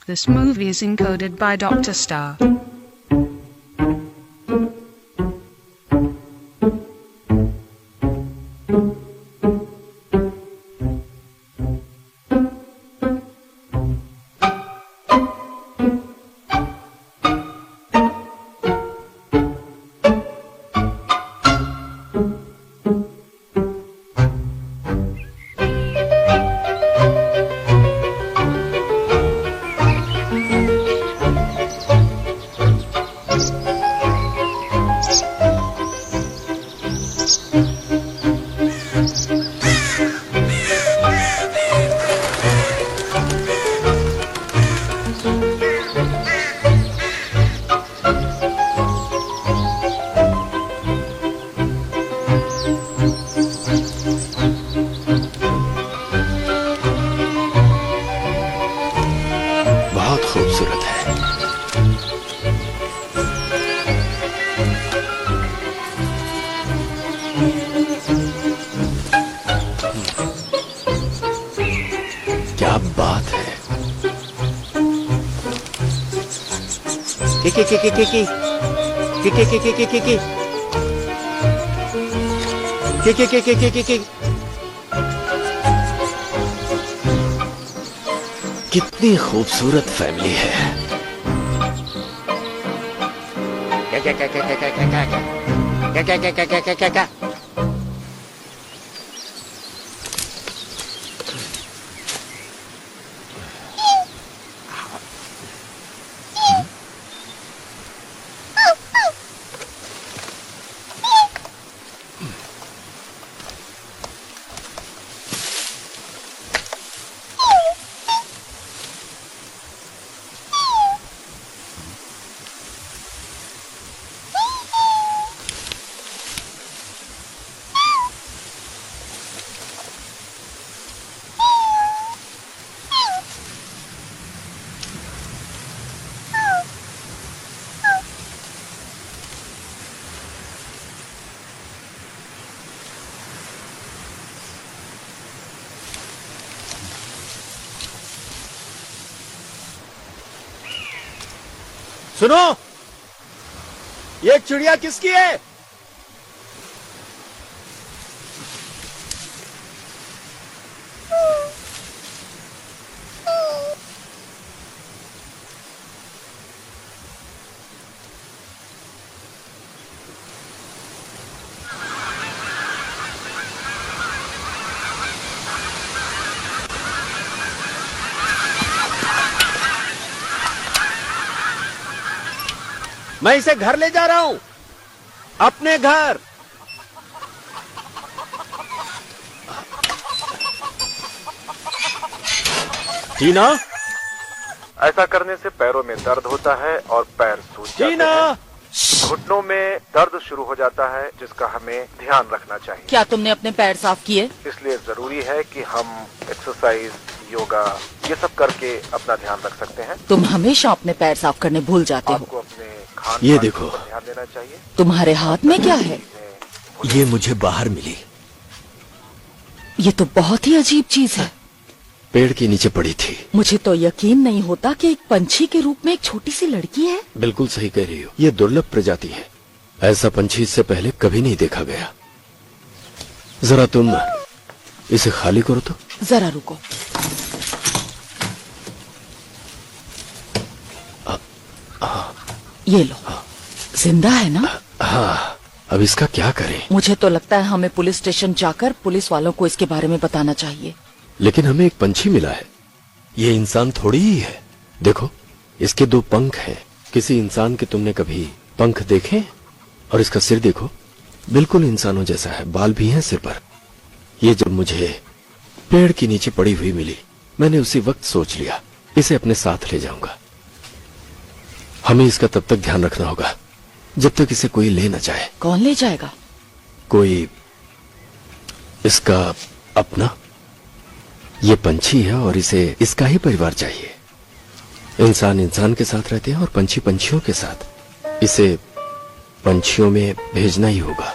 This movie is encoded by Dr. Star. बहुत खूबसूरत है। क्या बात है। की कितनी खूबसूरत फैमिली है। क्या सुनो, ये चिड़िया किसकी है? मैं इसे घर ले जा रहा हूं, अपने घर। टीना, ऐसा करने से पैरों में दर्द होता है और पैर सूज जाते टीना, हैं। घुटनों में दर्द शुरू हो जाता है, जिसका हमें ध्यान रखना चाहिए। क्या तुमने अपने पैर साफ किए? इसलिए जरूरी है कि हम एक्सरसाइज, योगा ये सब करके अपना ध्यान रख सकते हैं। तुम हमेशा अपने पैर साफ करने भूल जाते हो। आपको अपने खान ये पान देखो। पर ध्यान देना चाहिए। तुम्हारे हाथ में क्या है? ये मुझे बाहर मिली। ये तो बहुत ही अजीब चीज है। पेड़ के नीचे पड़ी थी। मुझे तो यकीन नहीं होता कि एक पंछी के रूप में एक छोटी सी लड़की है। बिल्कुल सही कह रही हो। ये दुर्लभ प्रजाति है। ऐसा पंछी इससे पहले कभी नहीं देखा गया। जरा तुम इसे खाली करो तो। जरा रुको। ये लो। जिंदा है ना? हाँ, अब इसका क्या करें? मुझे तो लगता है हमें पुलिस स्टेशन जाकर पुलिस वालों को इसके बारे में बताना चाहिए। लेकिन हमें एक पंछी मिला है। ये इंसान थोड़ी ही है। देखो, इसके 2 पंख हैं। किसी इंसान के तुमने कभी पंख देखे? और इसका सिर देखो, बिल्कुल इंसानों जैसा है। बाल भी हैं सिर पर। ये जब मुझे पेड़ के नीचे पड़ी हुई मिली, मैंने उसी वक्त सोच लिया इसे अपने साथ ले जाऊंगा। हमें इसका तब तक ध्यान रखना होगा जब तक इसे कोई ले न जाए। कौन ले जाएगा? कोई इसका अपना। ये पंछी है और इसे इसका ही परिवार चाहिए। इंसान इंसान के साथ रहते हैं और पंछी पंछियों के साथ। इसे पंछियों में भेजना ही होगा।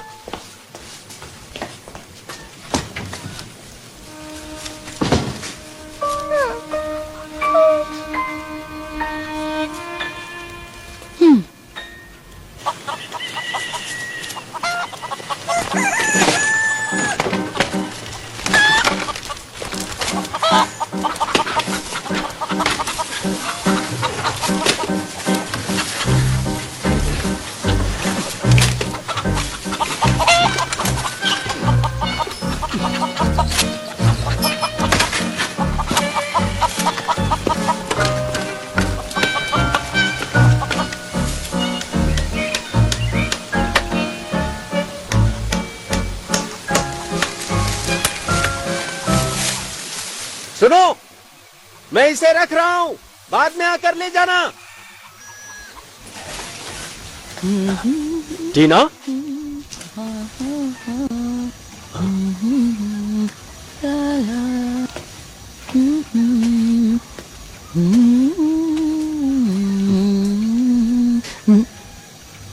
सुनो, मैं इसे रख रहा हूं, बाद में आकर ले जाना। टीना,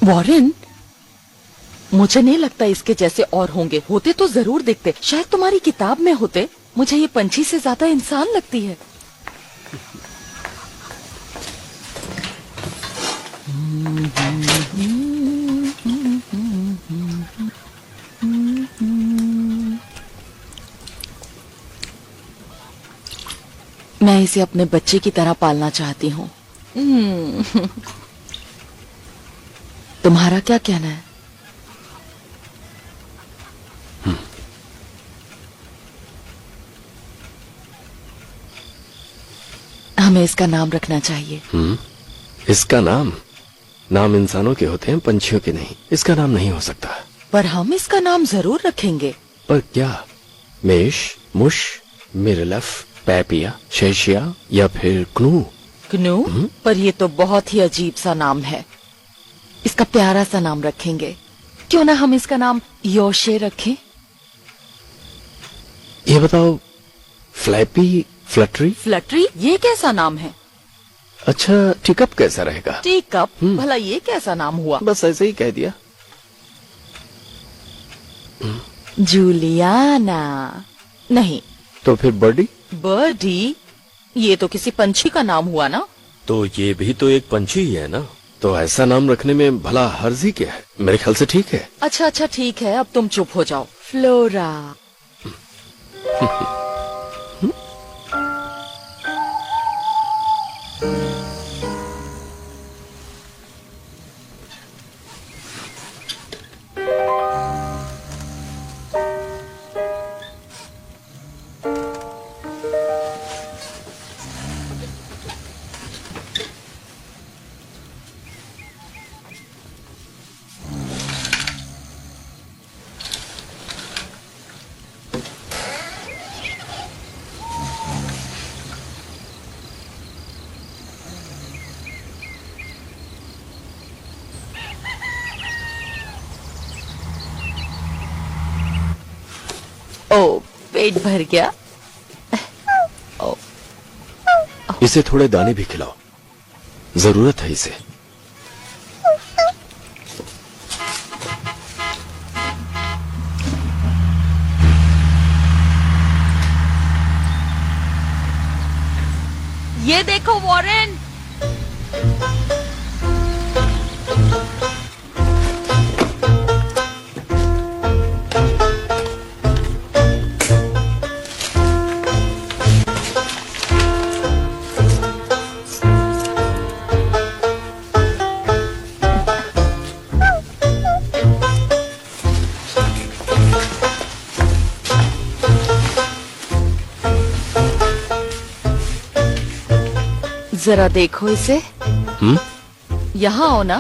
वॉरेन, मुझे नहीं लगता इसके जैसे और होंगे। होते तो जरूर दिखते, शायद तुम्हारी किताब में होते। मुझे ये पंछी से ज्यादा इंसान लगती है। मैं इसे अपने बच्चे की तरह पालना चाहती हूँ। तुम्हारा क्या कहना है? हमें इसका नाम रखना चाहिए। इसका नाम इंसानों के होते हैं, पंछियों के नहीं। इसका नाम नहीं हो सकता। पर हम इसका नाम जरूर रखेंगे। पर क्या? मेष, मुश, मिरलफ, पैपिया, शेशिया या फिर क्नू? क्नू? पर ये तो बहुत ही अजीब सा नाम है। इसका प्यारा सा नाम रखेंगे। क्यों ना हम इसका नाम योशे रखें? ये बताओ, फ्लैपी, फ्लटरी? फ्लटरी? ये कैसा नाम है? अच्छा, टीकअप कैसा रहेगा? टीकअप? भला ये कैसा नाम हुआ? बस ऐसे ही कह दिया। जूलियाना? नहीं। तो फिर बर्डी? बर्डी? ये तो किसी पंछी का नाम हुआ ना? तो ये भी तो एक पंछी ही है ना। तो ऐसा नाम रखने में भला हर्ज ही क्या है? मेरे ख्याल से ठीक है। अच्छा ठीक है, अब तुम चुप हो जाओ। फ्लोरा। ओ, पेट भर गया। ओ, इसे थोड़े दाने भी खिलाओ, जरूरत है इसे। ये देखो वॉरेन। जरा देखो इसे। यहाँ आओ ना।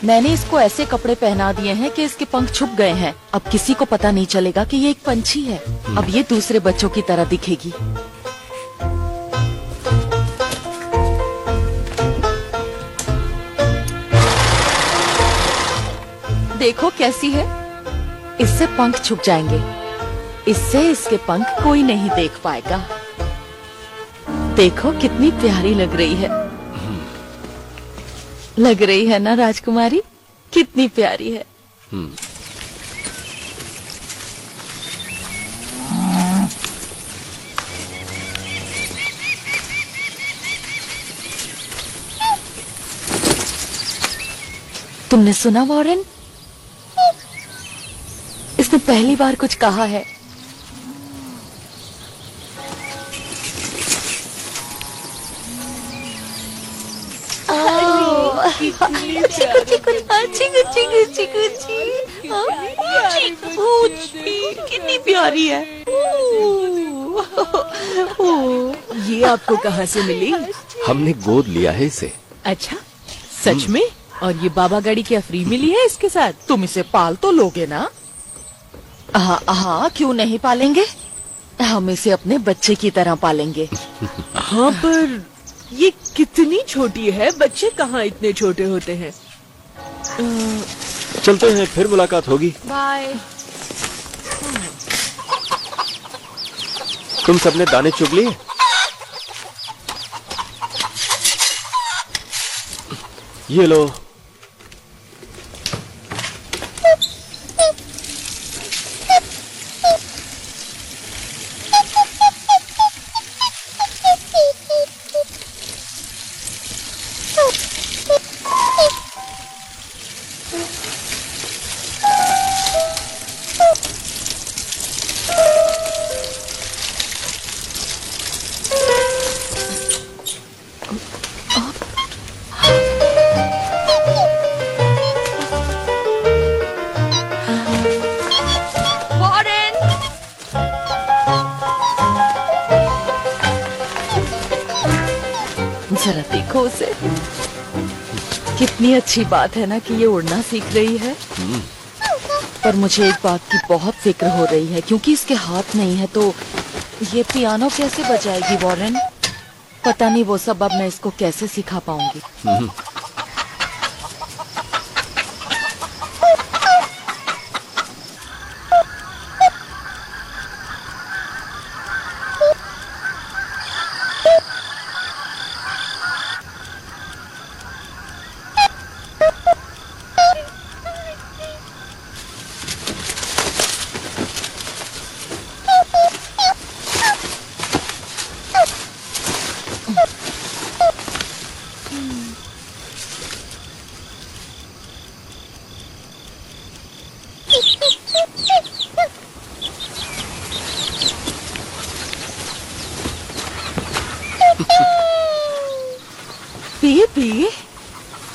मैंने इसको ऐसे कपड़े पहना दिए हैं कि इसके पंख छुप गए हैं। अब किसी को पता नहीं चलेगा कि ये एक पंछी है। अब ये दूसरे बच्चों की तरह दिखेगी। देखो कैसी है। इससे पंख छुप जाएंगे। इससे इसके पंख कोई नहीं देख पाएगा। देखो कितनी प्यारी लग रही है। लग रही है ना राजकुमारी? कितनी प्यारी है। तुमने सुना वॉरेन? इसने पहली बार कुछ कहा है। चिकू चिकू चिकू चिकू चिकू चिकू कितनी प्यारी है। ये आपको कहाँ से मिली? हमने गोद लिया है इसे। अच्छा, सच में? और ये बाबा गाड़ी क्या फ्री मिली है इसके साथ? तुम इसे पाल तो लोगे ना? हाँ, क्यों नहीं पालेंगे? हम इसे अपने बच्चे की तरह पालेंगे। हाँ, पर ये कितनी छोटी है, बच्चे कहाँ इतने छोटे होते हैं। चलते हैं, फिर मुलाकात होगी। बाय। तुम सबने दाने चुग लिए? ये लो। जरा देखो उसे, कितनी अच्छी बात है ना कि ये उड़ना सीख रही है। पर मुझे एक बात की बहुत फिक्र हो रही है, क्योंकि इसके हाथ नहीं है तो ये पियानो कैसे बजाएगी वॉरेन? पता नहीं वो सब अब मैं इसको कैसे सिखा पाऊंगी। पी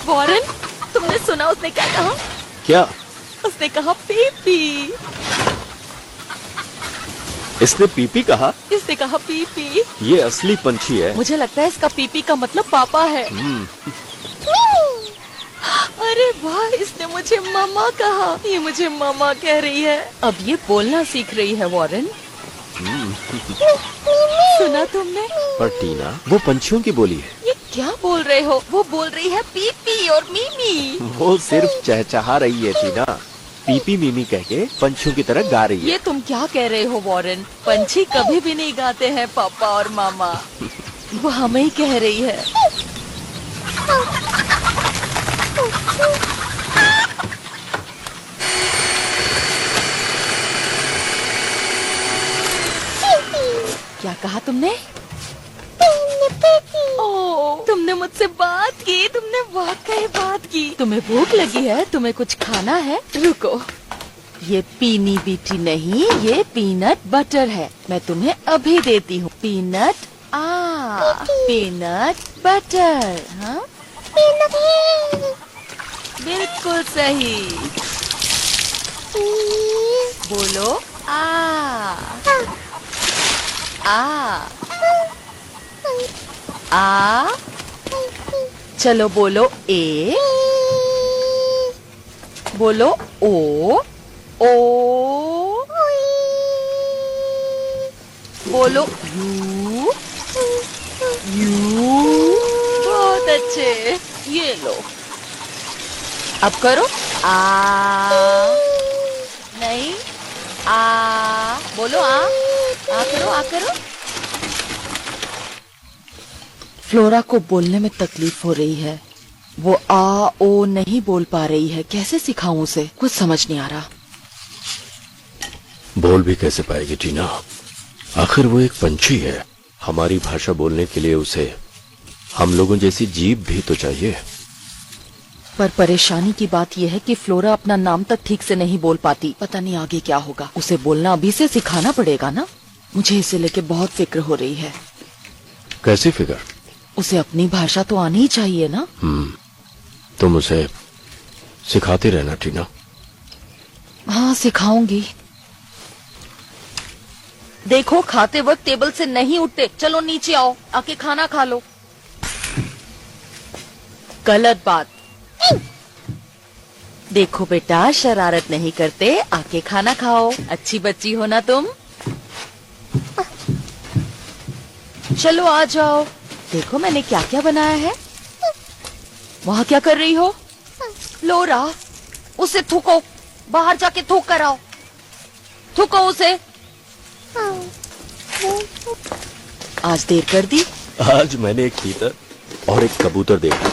वॉरेन, तुमने सुना उसने क्या कहा? क्या? उसने कहा पी। इसने पीपी कहा? इसने कहा पी। ये असली पंछी है। मुझे लगता है इसका पीपी का मतलब पापा है। अरे वाह, इसने मुझे मामा कहा। ये मुझे मामा कह रही है। अब ये बोलना सीख रही है वॉरेन। सुना तुमने? पर टीना, वो पंछियों की बोली है। ये क्या बोल रहे हो? वो बोल रही है पीपी और मीमी। वो सिर्फ चहचहा रही है टीना, पीपी मीमी कह के पंछियों की तरह गा रही है। ये तुम क्या कह रहे हो वॉरेन? पंछी कभी भी नहीं गाते हैं पापा और मामा। वो हमें ही कह रही है। क्या कहा तुमने? ओह, तुमने मुझसे बात की। तुमने वाकई बात की। तुम्हें भूख लगी है? तुम्हें कुछ खाना है? रुको, ये पीनी बीटी नहीं, ये पीनट बटर है। मैं तुम्हें अभी देती हूँ। Peanut peanut butter. हाँ, बिल्कुल सही। बोलो आ। चलो बोलो ए। बोलो ओ। बोलो यू। बहुत अच्छे। ये लो, अब करो आ। नहीं, आ। बोलो आ करो, आ करो। फ्लोरा को बोलने में तकलीफ हो रही है। वो आ ओ नहीं बोल पा रही है। कैसे सिखाऊं उसे? कुछ समझ नहीं आ रहा। बोल भी कैसे पाएगी टीना? आखिर वो एक पंछी है। हमारी भाषा बोलने के लिए उसे हम लोगों जैसी जीभ भी तो चाहिए। पर परेशानी की बात यह है कि फ्लोरा अपना नाम तक ठीक से नहीं बोल पाती। पता नहीं आगे क्या होगा। उसे बोलना अभी से सिखाना पड़ेगा ना। मुझे इसे लेके बहुत फिक्र हो रही है। कैसी फिक्र? उसे अपनी भाषा तो आनी ही चाहिए ना। तुम उसे सिखाती रहना टीना। हाँ सिखाऊंगी। देखो खाते वक्त टेबल से नहीं उठते। चलो नीचे आओ, आके खाना खा लो। गलत बात। देखो बेटा, शरारत नहीं करते, आके खाना खाओ। अच्छी बच्ची हो ना तुम। चलो आ जाओ। देखो मैंने क्या क्या बनाया है। वहाँ क्या कर रही हो? फ्लोरा, उसे थूको। बाहर जाके थूक कर आओ। थूको उसे। आज देर कर दी। आज मैंने एक तीतर और एक कबूतर देखा,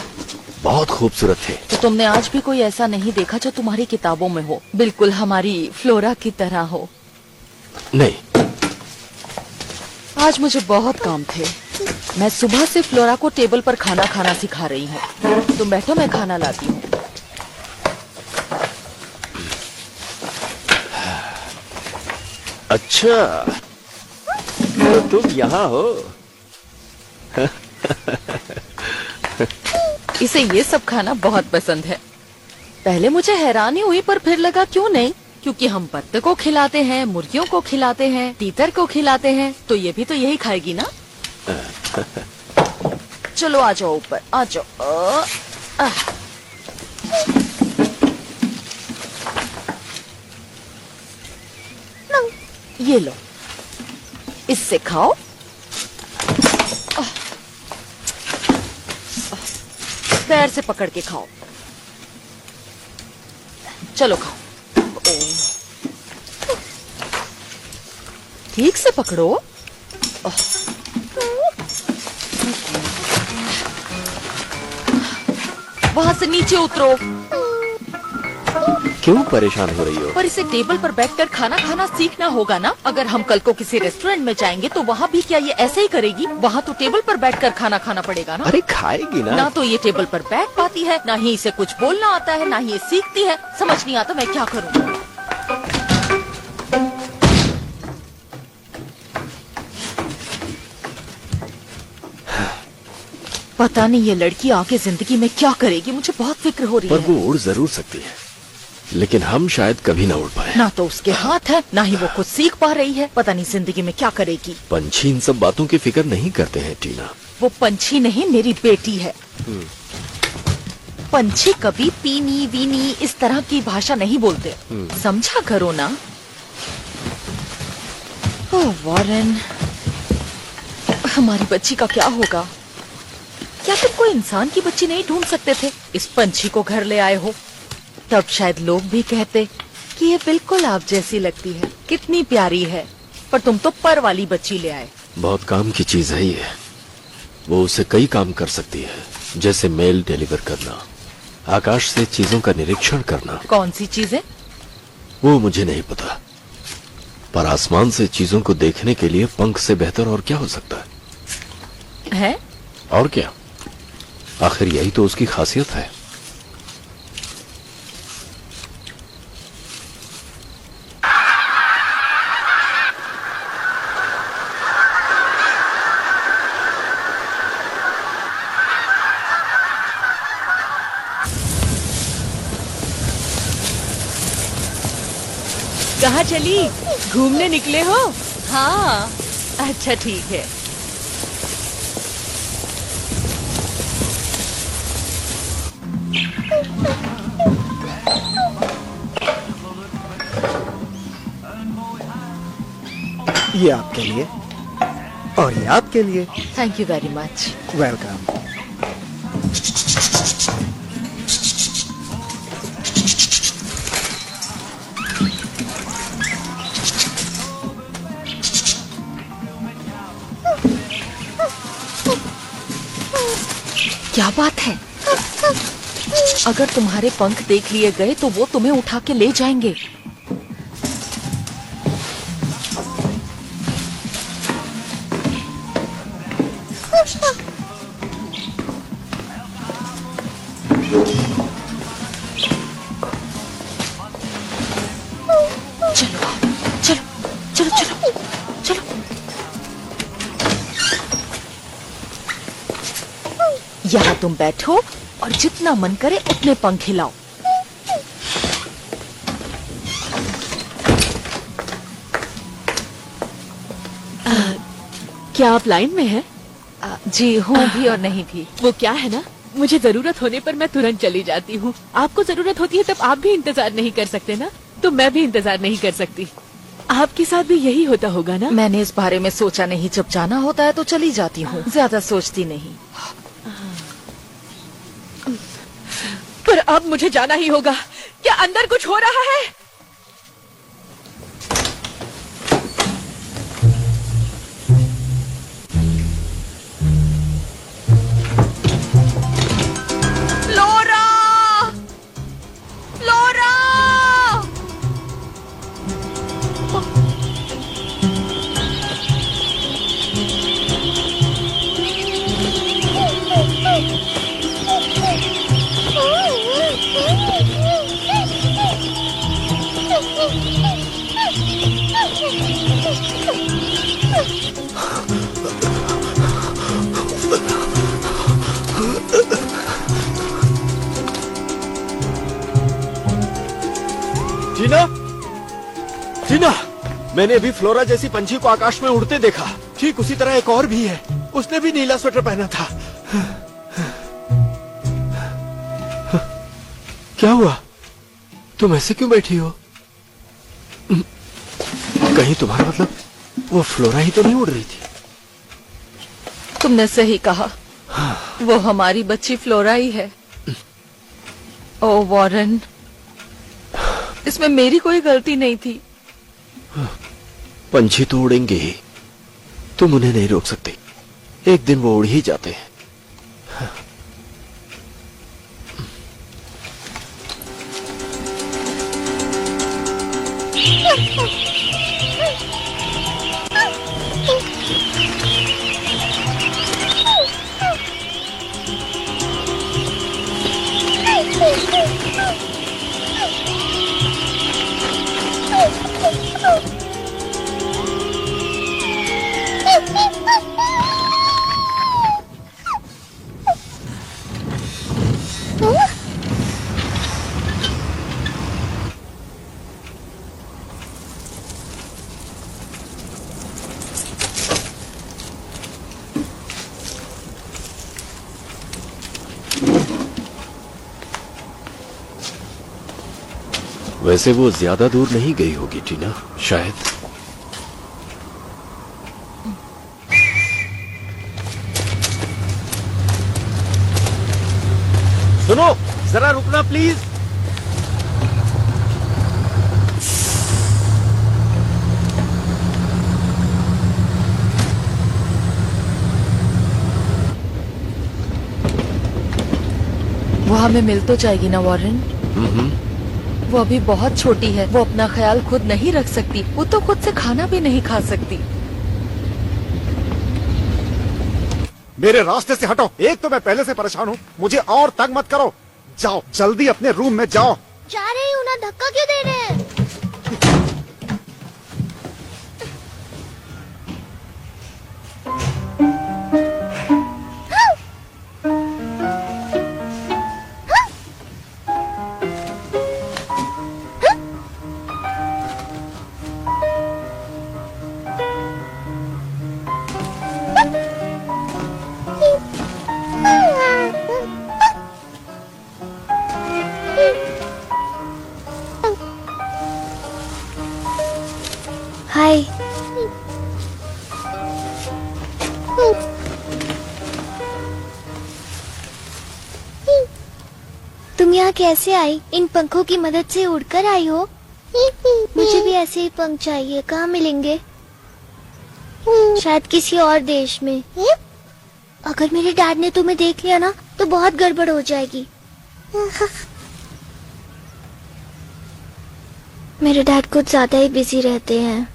बहुत खूबसूरत थे। तो तुमने आज भी कोई ऐसा नहीं देखा जो तुम्हारी किताबों में हो, बिल्कुल हमारी फ्लोरा की तरह हो। नहीं, आज मुझे बहुत काम थे। मैं सुबह से फ्लोरा को टेबल पर खाना खाना सिखा रही हूँ। तुम बैठो, मैं खाना लाती हूँ। अच्छा, तो तुम यहाँ हो। इसे ये सब खाना बहुत पसंद है। पहले मुझे हैरानी हुई, पर फिर लगा क्यों नहीं, क्योंकि हम पत्ते को खिलाते हैं, मुर्गियों को खिलाते हैं, तीतर को खिलाते हैं, तो ये भी तो यही खाएगी ना। चलो आ जाओ ऊपर, आ जाओ। ये लो, इससे खाओ। पैर से पकड़ के खाओ। चलो खाओ। ठीक से पकड़ो। वहां से नीचे उतरो। क्यों परेशान हो रही हो? पर इसे टेबल पर बैठकर खाना खाना सीखना होगा ना। अगर हम कल को किसी रेस्टोरेंट में जाएंगे तो वहाँ भी क्या ये ऐसे ही करेगी? वहाँ तो टेबल पर बैठकर खाना खाना पड़ेगा ना। अरे खाएगी ना। ना तो ये टेबल पर बैठ पाती है, ना ही इसे कुछ बोलना आता है, ना ही ये सीखती है। समझ नहीं आता मैं क्या करूँ। पता नहीं ये लड़की आगे जिंदगी में क्या करेगी, मुझे बहुत फिक्र हो रही पर है। वो उड़ जरूर सकती है, लेकिन हम शायद कभी ना उड़ पाए। ना तो उसके हाथ है, ना ही वो कुछ सीख पा रही है। पता नहीं जिंदगी में क्या करेगी। पंछी इन सब बातों की फिक्र नहीं करते हैं टीना। वो पंछी नहीं, मेरी बेटी है। पंछी कभी पीनी वीनी इस तरह की भाषा नहीं बोलते, समझा करो ना। ओह वॉरेन, हमारी बच्ची का क्या होगा? क्या तुम कोई इंसान की बच्ची नहीं ढूंढ सकते थे? इस पंछी को घर ले आए हो, तब शायद लोग भी कहते कि ये बिल्कुल आप जैसी लगती है, कितनी प्यारी है। पर तुम तो पर वाली बच्ची ले आए। बहुत काम की चीज है ये। वो उसे कई काम कर सकती है, जैसे मेल डिलीवर करना, आकाश से चीजों का निरीक्षण करना। कौन सी चीजें? वो मुझे नहीं पता, पर आसमान से चीजों को देखने के लिए पंख से बेहतर और क्या हो सकता है? और क्या, आखिर यही तो उसकी खासियत है। कहाँ चली? घूमने निकले हो? हाँ, अच्छा ठीक है। ये आपके लिए और ये आपके लिए। Thank you very much. Welcome. क्या बात है? अगर तुम्हारे पंख देख लिए गए तो वो तुम्हें उठा के ले जाएंगे। चलो चलो चलो चलो चलो। यहाँ तुम बैठो और जितना मन करे उतने पंख हिलाओ। क्या आप लाइन में हैं? जी हूँ भी और नहीं भी। वो क्या है ना, मुझे जरूरत होने पर मैं तुरंत चली जाती हूँ। आपको जरूरत होती है तब आप भी इंतजार नहीं कर सकते ना, तो मैं भी इंतजार नहीं कर सकती। आपके साथ भी यही होता होगा ना? मैंने इस बारे में सोचा नहीं, जब जाना होता है तो चली जाती हूँ, ज्यादा सोचती नहीं। पर अब मुझे जाना ही होगा। क्या अंदर कुछ हो रहा है? फ्लोरा! फ्लोरा! टीना, टीना, मैंने अभी फ्लोरा जैसी पंछी को आकाश में उड़ते देखा। ठीक उसी तरह एक और भी है, उसने भी नीला स्वेटर पहना था। क्या हुआ? तुम ऐसे क्यों बैठी हो? कहीं तुम्हारा मतलब वो फ्लोरा ही तो नहीं उड़ रही थी? तुमने सही कहा, वो हमारी बच्ची फ्लोरा ही है। ओ वॉरेन, इसमें मेरी कोई गलती नहीं थी। पंछी तो उड़ेंगे ही, तुम उन्हें नहीं रोक सकते। एक दिन वो उड़ ही जाते हैं। वैसे वो ज्यादा दूर नहीं गई होगी टीना, शायद। सुनो, जरा रुकना प्लीज। वो हमें मिल तो जाएगी ना वॉरेन? वो अभी बहुत छोटी है, वो अपना ख्याल खुद नहीं रख सकती, वो तो खुद से खाना भी नहीं खा सकती। मेरे रास्ते से हटो। एक तो मैं पहले से परेशान हूँ, मुझे और तंग मत करो। जाओ जल्दी अपने रूम में जाओ। जा रही हूँ ना, धक्का क्यों दे रहे हैं? हाय। तुम यहाँ कैसे आई? इन पंखों की मदद से उड़कर आई हो? मुझे भी ऐसे ही पंख चाहिए। कहाँ मिलेंगे? शायद किसी और देश में। अगर मेरे डैड ने तुम्हें देख लिया ना तो बहुत गड़बड़ हो जाएगी। मेरे डैड कुछ ज्यादा ही बिजी रहते हैं।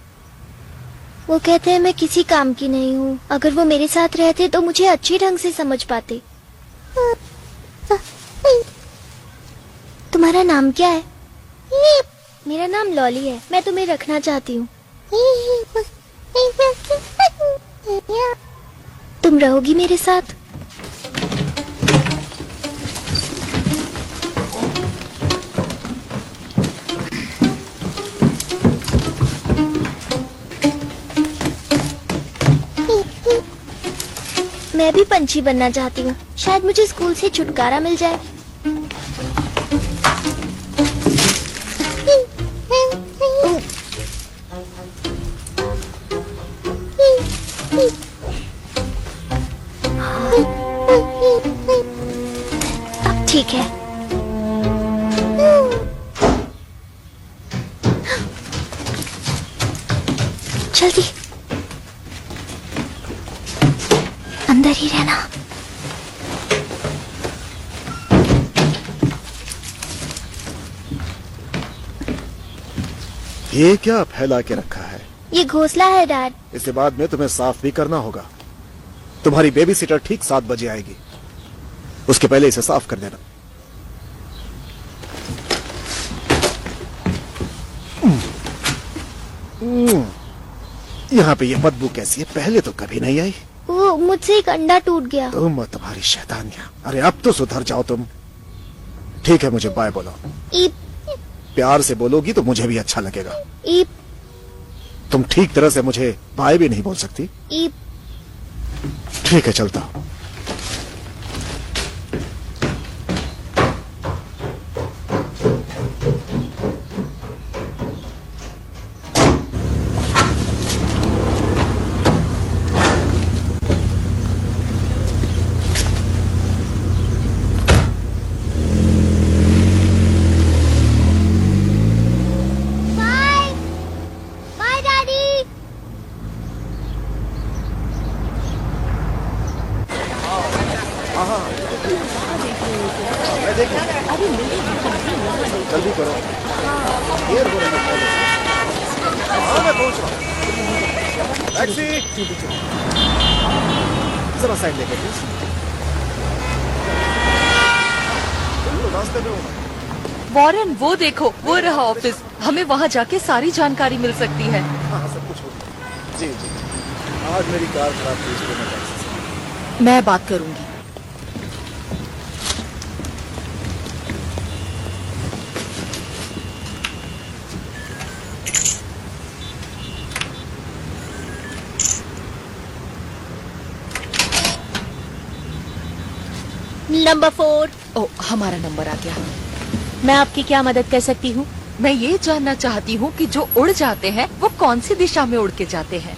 वो कहते हैं मैं किसी काम की नहीं हूँ। अगर वो मेरे साथ रहते तो मुझे अच्छे ढंग से समझ पाते। तुम्हारा नाम क्या है? मेरा नाम लॉली है। मैं तुम्हें रखना चाहती हूँ। तुम रहोगी मेरे साथ? मैं भी पंछी बनना चाहती हूँ। शायद मुझे स्कूल से छुटकारा मिल जाए। अब ठीक है। जल्दी अंदर ही रहना। ये क्या फैला के रखा है? ये घोंसला है डैड। इसे बाद में तुम्हें साफ भी करना होगा। तुम्हारी बेबी सिटर ठीक 7 बजे आएगी, उसके पहले इसे साफ कर देना। यहाँ पे ये बदबू कैसी है? पहले तो कभी नहीं आई। वो मुझसे एक अंडा टूट गया। तुम और तुम्हारी शैतानियां। अरे अब तो सुधर जाओ तुम। ठीक है, मुझे बाय बोलो। ईप प्यार से बोलोगी तो मुझे भी अच्छा लगेगा। ईप तुम ठीक तरह से मुझे बाय भी नहीं बोल सकती। ईप। ठीक है, चलता हूं। Bye bye daddy. जल्दी करो। देर हो रही है पहले से। हाँ, मैं पहुंच रहा हूँ। टैक्सी, जरा साइड लेके प्लीज। तुम तो रास्ते में हो। वॉरेन, वो देखो, वो रहा ऑफिस। हमें वहाँ जाके सारी जानकारी मिल सकती है। हाँ, सब कुछ हो गया। जी जी, आज मेरी कार खराब थी, इसलिए मैं टैक्सी से। मैं बात करूंगी। नंबर 4। ओ, हमारा नंबर आ गया। मैं आपकी क्या मदद कर सकती हूँ? मैं ये जानना चाहती हूँ कि जो उड़ जाते हैं वो कौन सी दिशा में उड़ के जाते हैं?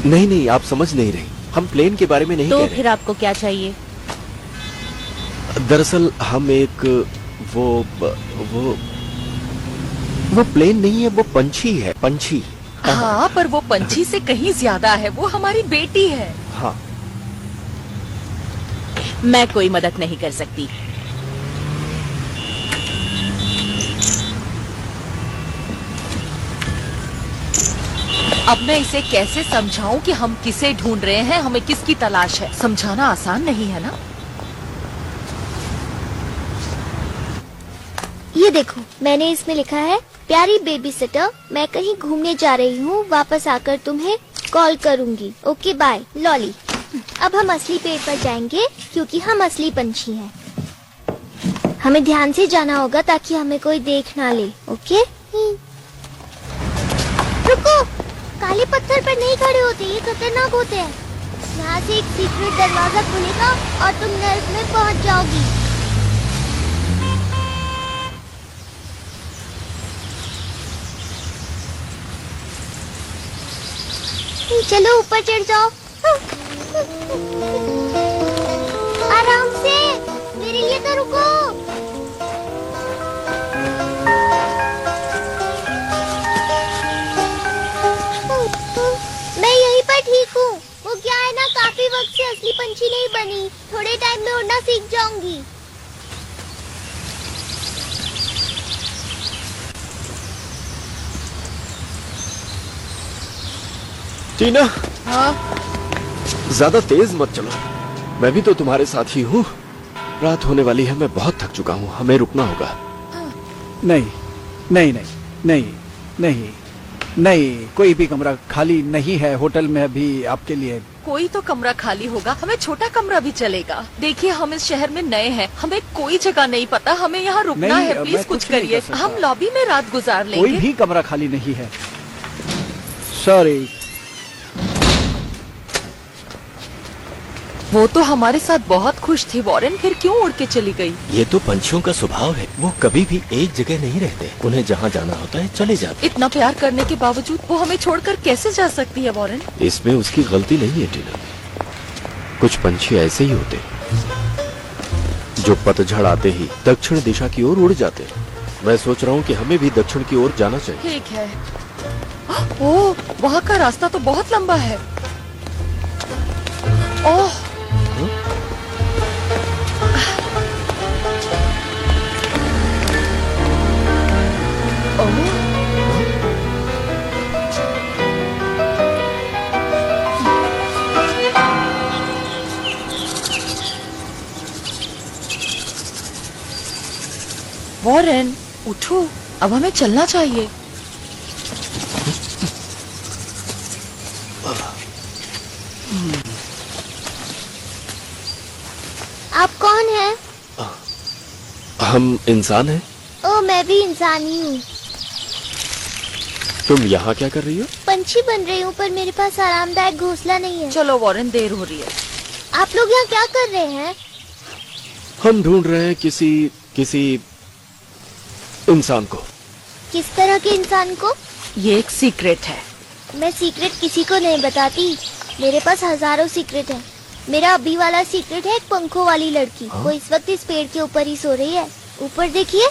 नहीं नहीं, आप समझ नहीं रही। हम प्लेन के बारे में नहीं तो कह रहे। फिर आपको क्या चाहिए? दरअसल हम एक वो प्लेन नहीं है, वो पंछी है। पंछी। हाँ, पर वो पंछी से कहीं ज्यादा है। वो हमारी बेटी है। हाँ, मैं कोई मदद नहीं कर सकती। अब मैं इसे कैसे समझाऊं कि हम किसे ढूंढ रहे हैं, हमें किसकी तलाश है? समझाना आसान नहीं है ना। ये देखो, मैंने इसमें लिखा है, प्यारी बेबी सिटर, मैं कहीं घूमने जा रही हूँ, वापस आकर तुम्हें कॉल करूँगी। Okay bye, Lolly. अब हम असली पेड़ पर जाएंगे क्योंकि हम असली पंछी हैं। हमें ध्यान से जाना होगा ताकि हमें कोई देख ना ले। ओके? रुको, काले पत्थर पर नहीं खड़े होते, ये खतरनाक होते हैं। यहाँ से एक सीक्रेट दरवाजा खुलेगा और तुम नर्क में पहुँच जाओगी। चलो ऊपर चढ़ जाओ। आराम से, मेरे लिए तो रुको। मैं यहीं पर ठीक हूँ। वो क्या है ना, काफी वक्त से असली पंछी नहीं बनी, थोड़े टाइम में उड़ना सीख जाऊंगी। टीना, हाँ, ज्यादा तेज मत चलो। मैं भी तो तुम्हारे साथ ही हूँ। रात होने वाली है, मैं बहुत थक चुका हूँ। हमें रुकना होगा। नहीं नहीं नहीं नहीं नहीं नहीं, कोई भी कमरा खाली नहीं है होटल में अभी आपके लिए। कोई तो कमरा खाली होगा। हमें छोटा कमरा भी चलेगा। देखिए, हम इस शहर में नए हैं, हमें कोई जगह नहीं पता। हमें यहाँ रुकना नहीं, है। मैं प्लीज कुछ कुछ नहीं करिए। कर सकता। हम लॉबी में रात गुजार कोई लेंगे। भी कमरा खाली नहीं है। सॉरी। वो तो हमारे साथ बहुत खुश थी वॉरेन, फिर क्यों उड़ के चली गई? ये तो पंछियों का स्वभाव है, वो कभी भी एक जगह नहीं रहते, उन्हें जहाँ जाना होता है चले जाते। इतना प्यार करने के बावजूद वो हमें छोड़कर कैसे जा सकती है वॉरेन? इसमें उसकी गलती नहीं है टीना। कुछ पंछी ऐसे ही होते जो पतझड़ आते ही दक्षिण दिशा की ओर उड़ जाते। मैं सोच रहा हूँ कि हमें भी दक्षिण की ओर जाना चाहिए। ठीक है। ओह, वहाँ का रास्ता तो बहुत लंबा है। ओह, वॉरेन उठो, अब हमें चलना चाहिए। आप कौन हैं? हम इंसान हैं। ओ, मैं भी इंसान ही हूँ। तुम यहाँ क्या कर रही हो? पंछी बन रही हूँ, पर मेरे पास आरामदायक घोंसला नहीं है। चलो वॉरेन, देर हो रही है। आप लोग यहाँ क्या कर रहे हैं? हम ढूंढ रहे हैं किसी इंसान को। किस तरह के इंसान को? ये एक सीक्रेट है। मैं सीक्रेट किसी को नहीं बताती। मेरे पास हजारों सीक्रेट हैं। मेरा अभी वाला सीक्रेट है एक पंखों वाली लड़की। वो इस वक्त इस पेड़ के ऊपर ही सो रही है। ऊपर देखिए।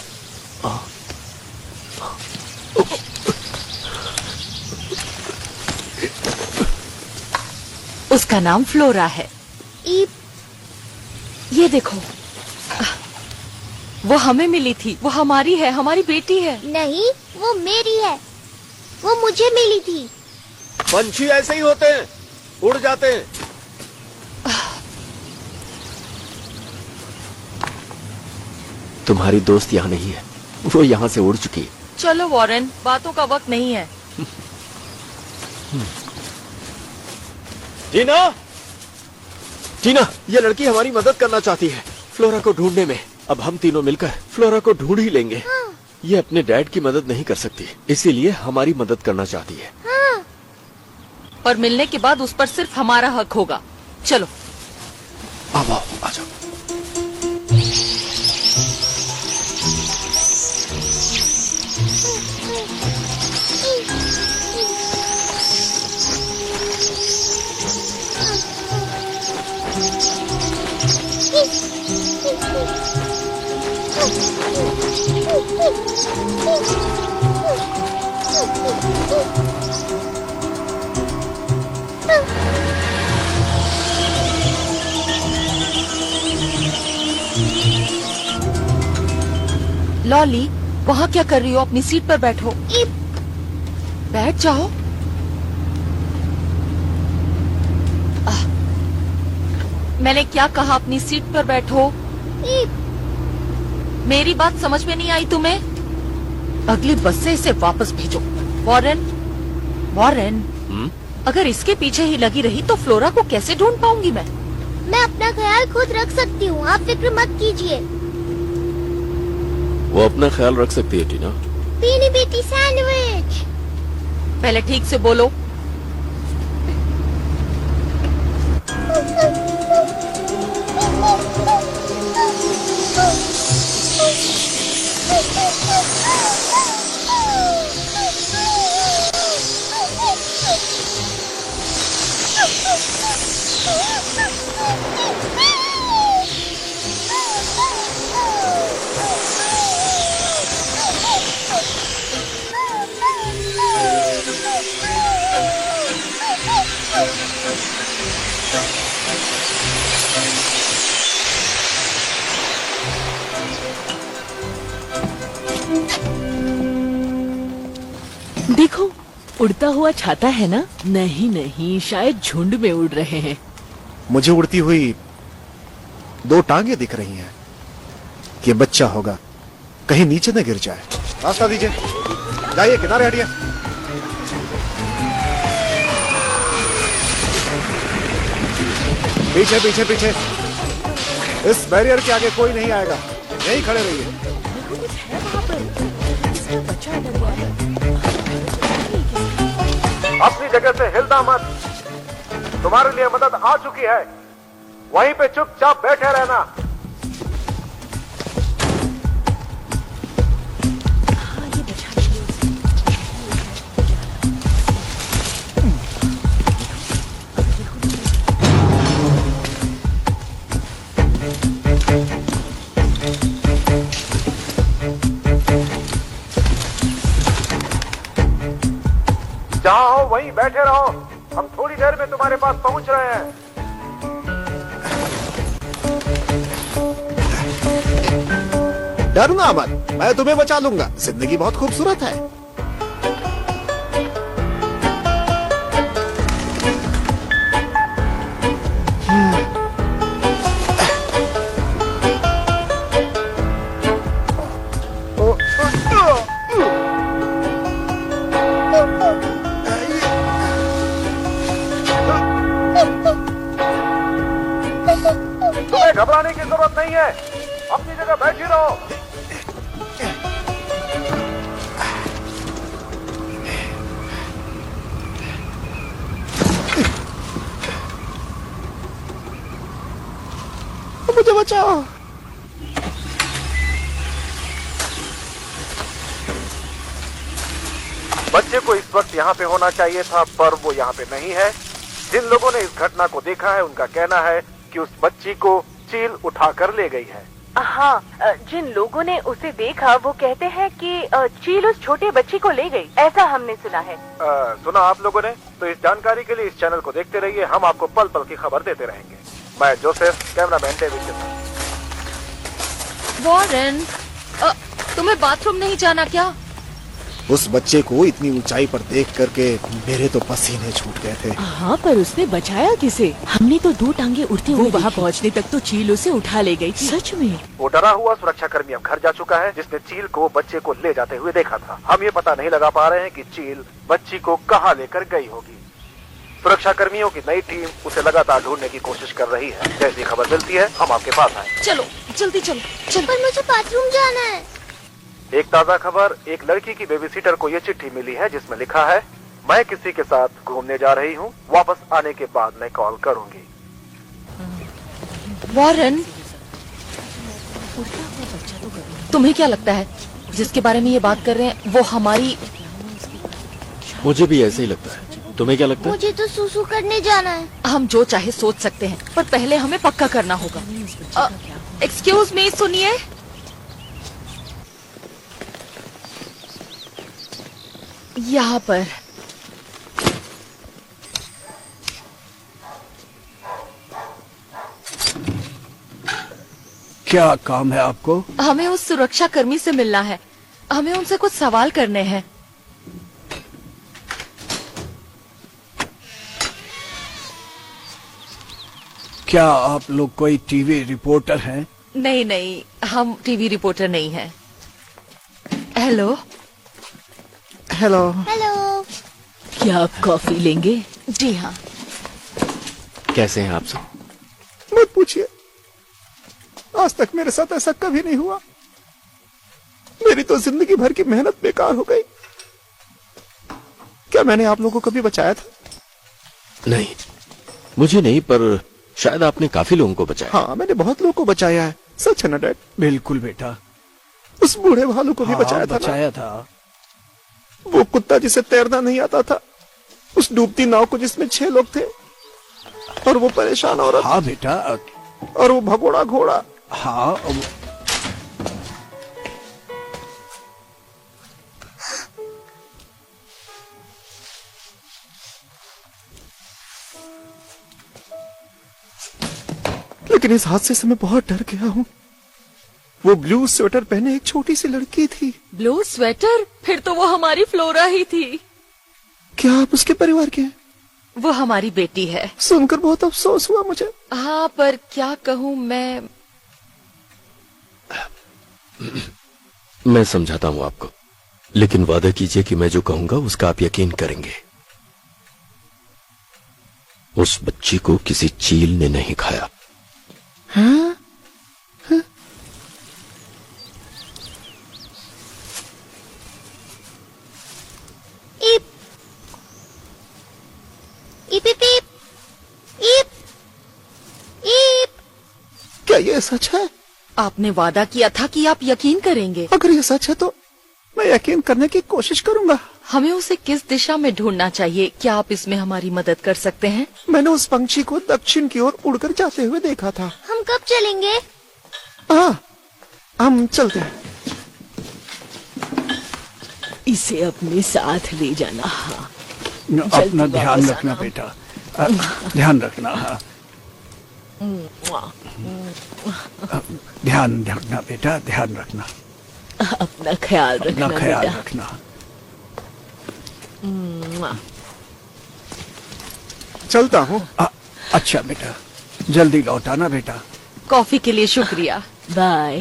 उसका नाम फ्लोरा है। ये देखो, वो हमें मिली थी। वो हमारी है, हमारी बेटी है। नहीं, वो मेरी है। वो मुझे मिली थी। पंछी ऐसे ही होते हैं, उड़ जाते हैं। तुम्हारी दोस्त यहाँ नहीं है, वो यहाँ से उड़ चुकी है। चलो वॉरेन, बातों का वक्त नहीं है। टीना, टीना, ये लड़की हमारी मदद करना चाहती है फ्लोरा को ढूंढने में। अब हम तीनों मिलकर फ्लोरा को ढूंढ ही लेंगे। ये अपने डैड की मदद नहीं कर सकती, इसीलिए हमारी मदद करना चाहती है। पर मिलने के बाद उस पर सिर्फ हमारा हक होगा। चलो आओ, आ जाओ। लॉली, वहाँ क्या कर रही हो? अपनी सीट पर बैठो। बैठ जाओ। मैंने क्या कहा? अपनी सीट पर बैठो। मेरी बात समझ में नहीं आई तुम्हें? अगली बस से इसे वापस भेजो। वॉरेन, वॉरेन, अगर इसके पीछे ही लगी रही तो फ्लोरा को कैसे ढूंढ पाऊंगी मैं? मैं अपना ख्याल खुद रख सकती हूँ, आप फिक्र मत कीजिए। वो अपना ख्याल रख सकती है टीना। पीनी बेटी सैंडविच। पहले ठीक से बोलो। देखो, उड़ता हुआ छाता है ना? नहीं नहीं, शायद झुंड में उड़ रहे हैं। मुझे उड़ती हुई 2 टांगे दिख रही हैं। ये बच्चा होगा, कहीं नीचे न गिर जाए। रास्ता दीजिए, जाइए, किनारे हटिए। पीछे पीछे पीछे। इस बैरियर के आगे कोई नहीं आएगा, यहीं खड़े रहिए। अपनी जगह से हिलना मत। तुम्हारे लिए मदद आ चुकी है। वहीं पे चुपचाप बैठे रहना। जहां हो वहीं बैठे रहो, हम थोड़ी देर में तुम्हारे पास पहुंच रहे हैं। डरना मत, मैं तुम्हें बचा लूंगा। जिंदगी बहुत खूबसूरत है। तुम्हें घबराने की जरूरत नहीं है, अपनी जगह बैठी रहो। मुझे बचाओ। बच्चे को इस वक्त यहाँ पे होना चाहिए था, पर वो यहाँ पे नहीं है। जिन लोगों ने इस घटना को देखा है उनका कहना है कि उस बच्ची को चील उठाकर ले गई है। हाँ, जिन लोगों ने उसे देखा वो कहते हैं कि चील उस छोटे बच्ची को ले गई, ऐसा हमने सुना है। सुना आप लोगों ने? तो इस जानकारी के लिए इस चैनल को देखते रहिए, हम आपको पल पल की खबर देते रहेंगे। मैं जोसेफ, कैमरामैन डेविड के साथ। वॉरेन, तुम्हें बाथरूम नहीं जाना क्या? उस बच्चे को इतनी ऊंचाई पर देख करके मेरे तो पसीने छूट गए थे। हाँ, पर उसने बचाया किसे? हमने तो 2 टांगे उड़ते हुए वहाँ पहुँचने तक तो चील उसे उठा ले गई थी। सच में? वो डरा हुआ सुरक्षाकर्मी अब घर जा चुका है, जिसने चील को बच्चे को ले जाते हुए देखा था। हम ये पता नहीं लगा पा रहे हैं कि चील बच्ची को कहाँ लेकर गई होगी। सुरक्षा कर्मियों की नई टीम उसे लगातार ढूंढने की कोशिश कर रही है। जैसी खबर मिलती है हम आपके पास आए। चलो जल्दी चलो। पर मुझे बाथरूम जाना है। एक ताजा खबर, एक लड़की की बेबीसिटर को ये चिट्ठी मिली है जिसमें लिखा है, मैं किसी के साथ घूमने जा रही हूँ, वापस आने के बाद मैं कॉल करूंगी। वॉरेन, तुम्हें क्या लगता है जिसके बारे में ये बात कर रहे हैं वो हमारी? मुझे भी ऐसे ही लगता है। तुम्हें क्या लगता है? मुझे तो सुसु करने जाना है। हम जो चाहे सोच सकते हैं, पर पहले हमें पक्का करना होगा। एक्सक्यूज मी, सुनिए। यहाँ पर क्या काम है आपको? हमें उस सुरक्षा कर्मी से मिलना है। हमें उनसे कुछ सवाल करने हैं। क्या आप लोग कोई टीवी रिपोर्टर हैं? नहीं नहीं, हम टीवी रिपोर्टर नहीं हैं। Hello hello. हेलो। क्या आप कॉफी लेंगे? जी हाँ। कैसे हैं आप सब? मत पूछिए, आज तक मेरे साथ ऐसा कभी नहीं हुआ। मेरी तो जिंदगी भर की मेहनत बेकार हो गई। क्या मैंने आप लोगों को कभी बचाया था? नहीं, मुझे नहीं, पर शायद आपने काफी लोगों को बचाया। हाँ, मैंने बहुत लोगों को बचाया है। सच है ना डैड? बिल्कुल बेटा। उस बूढ़े भालू को भी बचाया था ना? बचाया था। वो कुत्ता जिसे तैरना नहीं आता था, उस डूबती नाव को जिसमें 6 लोग थे, और वो परेशान औरत। हाँ बेटा। और वो भगोड़ा घोड़ा। हाँ। लेकिन इस हादसे से मैं बहुत डर गया हूँ। वो ब्लू स्वेटर पहने एक छोटी सी लड़की थी। Blue sweater? फिर तो वो हमारी फ्लोरा ही थी। क्या आप उसके परिवार के हैं? वो हमारी बेटी है। सुनकर बहुत अफसोस हुआ मुझे। हाँ, पर क्या कहूँ मैं समझाता हूँ आपको, लेकिन वादा कीजिए कि मैं जो कहूंगा उसका आप यकीन करेंगे। उस बच्ची को किसी चील ने नहीं खाया। हाँ? हाँ? ईप ईप ईप ईप ईप ईप क्या ये सच है? आपने वादा किया था कि आप यकीन करेंगे। अगर ये सच है तो मैं यकीन करने की कोशिश करूंगा। हमें उसे किस दिशा में ढूंढना चाहिए? क्या आप इसमें हमारी मदद कर सकते हैं? मैंने उस पंछी को दक्षिण की ओर उड़कर जाते हुए देखा था। हम कब चलेंगे? हाँ, हम चलते हैं। इसे अपने साथ ले जाना। हाँ, अपना ध्यान रखना बेटा, ध्यान रखना। हाँ, ध्यान रखना बेटा, ध्यान रखना। अपना ख्याल रखना, अपना ख्याल बेटा। रखना। चलता हूँ। अच्छा बेटा, जल्दी लौट आना बेटा। कॉफी के लिए शुक्रिया। बाय।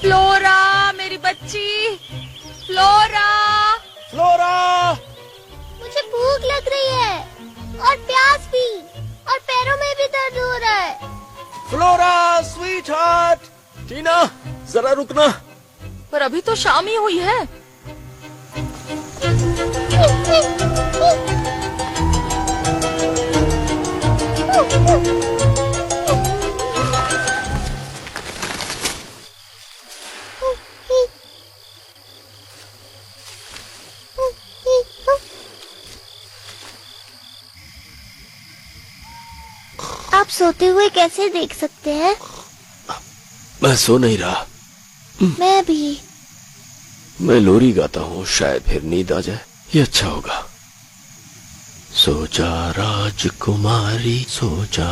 फ्लोरा, मेरी बच्ची, फ्लोरा। फ्लोरा! मुझे भूख लग रही है और प्यास भी, और पैरों में भी दर्द हो रहा है। Flora sweet heart. टीना जरा रुकना। पर अभी तो शाम ही हुई है। आप सोते हुए कैसे देख सकते हैं? मैं सो नहीं रहा, मैं भी। मैं लोरी गाता हूँ, शायद फिर नींद आ जाए। ये अच्छा होगा। सो जा राजकुमारी, सो जा,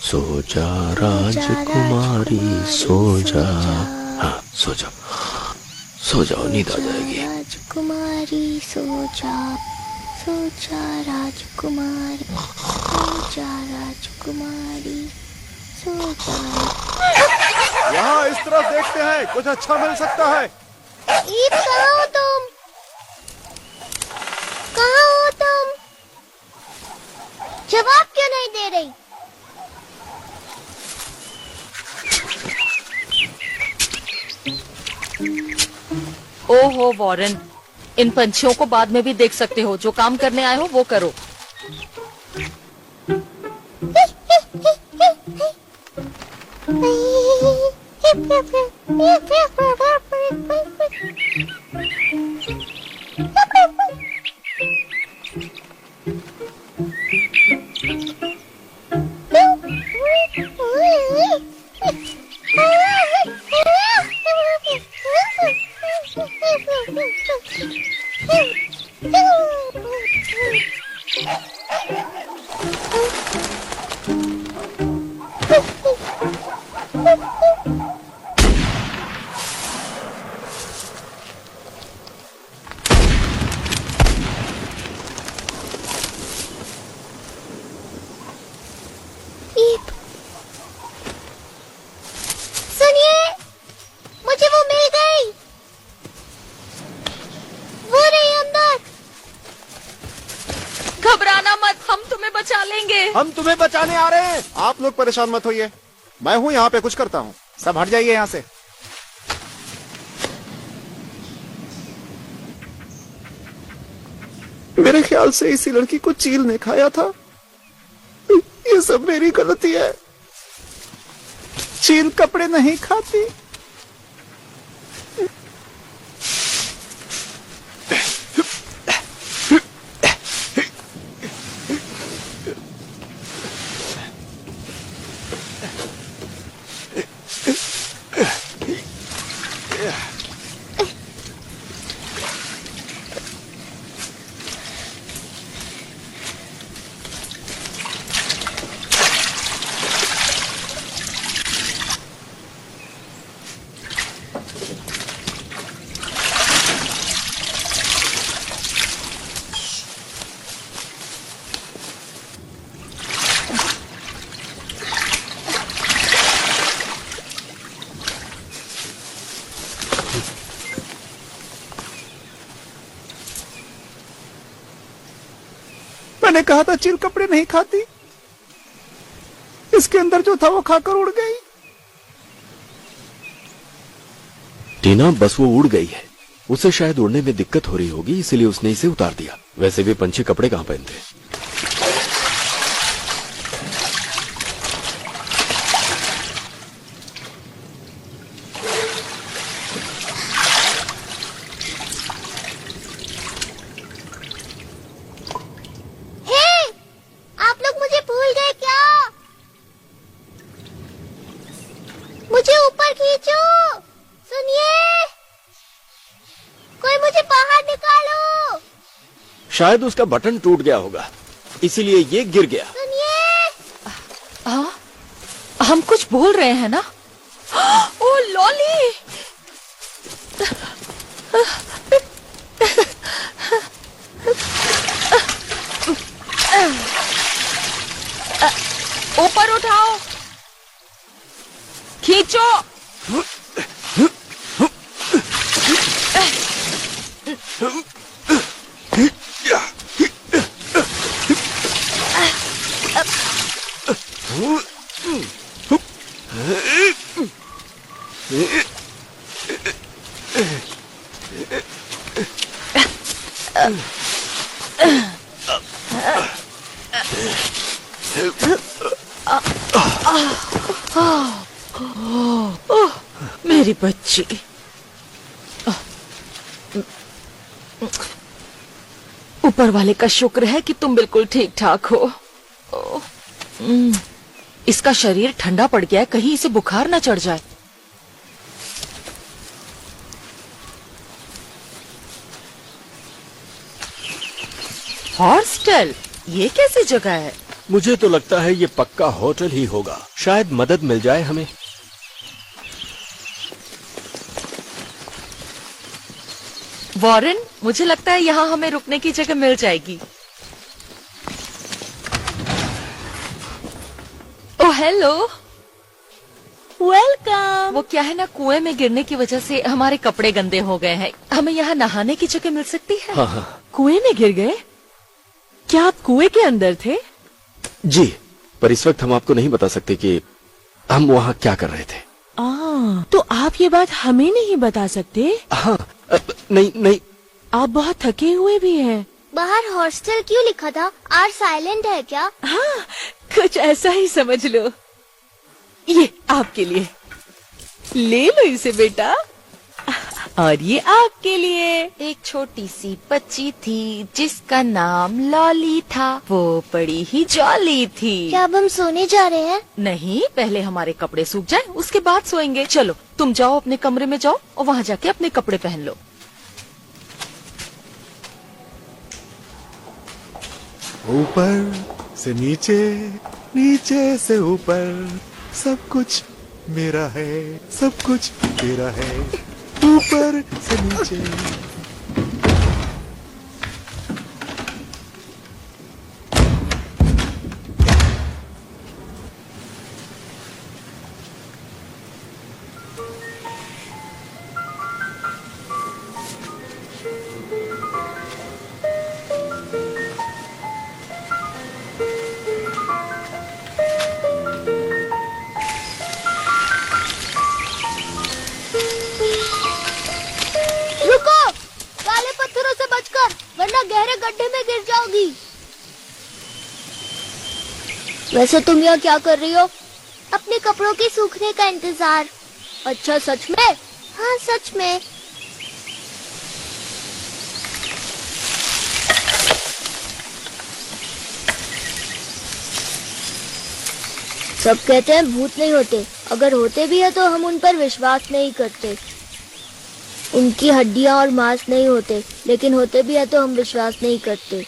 सो जा राजकुमारी, सो जा। हाँ, सो जाओ, सो जाओ, नींद आ जाएगी। राजकुमारी सो जा, सो जा राजकुमारी, सो जा राजकुमारी, सो जा। यहाँ इस तरफ देखते हैं, कुछ अच्छा मिल सकता है। ईद, कहाँ हो तुम? कहाँ हो तुम? जवाब क्यों नहीं दे रही? ओहो वॉरेन, इन पंछियों को बाद में भी देख सकते हो। जो काम करने आए हो वो करो। सुनिए, मुझे वो मिल गई। वो रही अंदर। घबराना मत, हम तुम्हें बचा लेंगे। हम तुम्हें बचाने आ रहे हैं। आप लोग परेशान मत होइए, मैं हूँ यहाँ पे, कुछ करता हूँ। सब हट जाइए यहाँ से। मेरे ख्याल से इसी लड़की को चील ने खाया था। ये सब मेरी गलती है। चील कपड़े नहीं खाती। मैंने कहा था चील कपड़े नहीं खाती। इसके अंदर जो था वो खाकर उड़ गई। टीना, बस वो उड़ गई है, उसे शायद उड़ने में दिक्कत हो रही होगी, इसलिए उसने इसे उतार दिया। वैसे भी पंछी कपड़े कहाँ पहनते हैं। आप लोग मुझे भूल गए क्या? मुझे ऊपर खींचो। सुनिए, कोई मुझे बाहर निकालो। शायद उसका बटन टूट गया होगा, इसीलिए ये गिर गया। सुनिए, हाँ, हम कुछ बोल रहे हैं ना? ओ लॉली, ऊपर उठाओ, खींचो। मेरी बच्ची, ऊपर वाले का शुक्र है कि तुम बिल्कुल ठीक ठाक हो। इसका शरीर ठंडा पड़ गया है, कहीं इसे बुखार ना चढ़ जाए। हॉस्टल, ये कैसी जगह है? मुझे तो लगता है ये पक्का होटल ही होगा, शायद मदद मिल जाए हमें। वॉरेन, मुझे लगता है यहाँ हमें रुकने की जगह मिल जाएगी। Oh hello, welcome. वो क्या है ना, कुएं में गिरने की वजह से हमारे कपड़े गंदे हो गए हैं। हमें यहाँ नहाने की जगह मिल सकती है? हाँ हाँ कुएं में गिर गए? क्या आप कुएं के अंदर थे? जी, पर इस वक्त हम आपको नहीं बता सकते कि हम वहाँ क्या कर रहे थे। तो आप ये बात हमें नहीं बता सकते? हाँ, नहीं। आप बहुत थके हुए भी हैं। बाहर हॉस्टल क्यों लिखा था? आर साइलेंट है क्या? हाँ, कुछ ऐसा ही समझ लो। ये आपके लिए, ले लो इसे बेटा। और ये आपके लिए। एक छोटी सी बच्ची थी जिसका नाम लॉली था, वो बड़ी ही जॉली थी। क्या अब हम सोने जा रहे हैं? नहीं, पहले हमारे कपड़े सूख जाए, उसके बाद सोएंगे। चलो, तुम जाओ अपने कमरे में जाओ और वहाँ जाके अपने कपड़े पहन लो। ऊपर से नीचे, नीचे से ऊपर, सब कुछ मेरा है, सब कुछ तेरा है। ऊपर से नीचे। गहरे गड्ढे में गिर जाओगी। वैसे तुम यहाँ क्या कर रही हो? अपने कपड़ों के सूखने का इंतजार। अच्छा, सच में? हाँ, सच में। सब कहते हैं भूत नहीं होते, अगर होते भी है तो हम उन पर विश्वास नहीं करते। उनकी हड्डियां और मांस नहीं होते, लेकिन होते भी है तो हम विश्वास नहीं करते।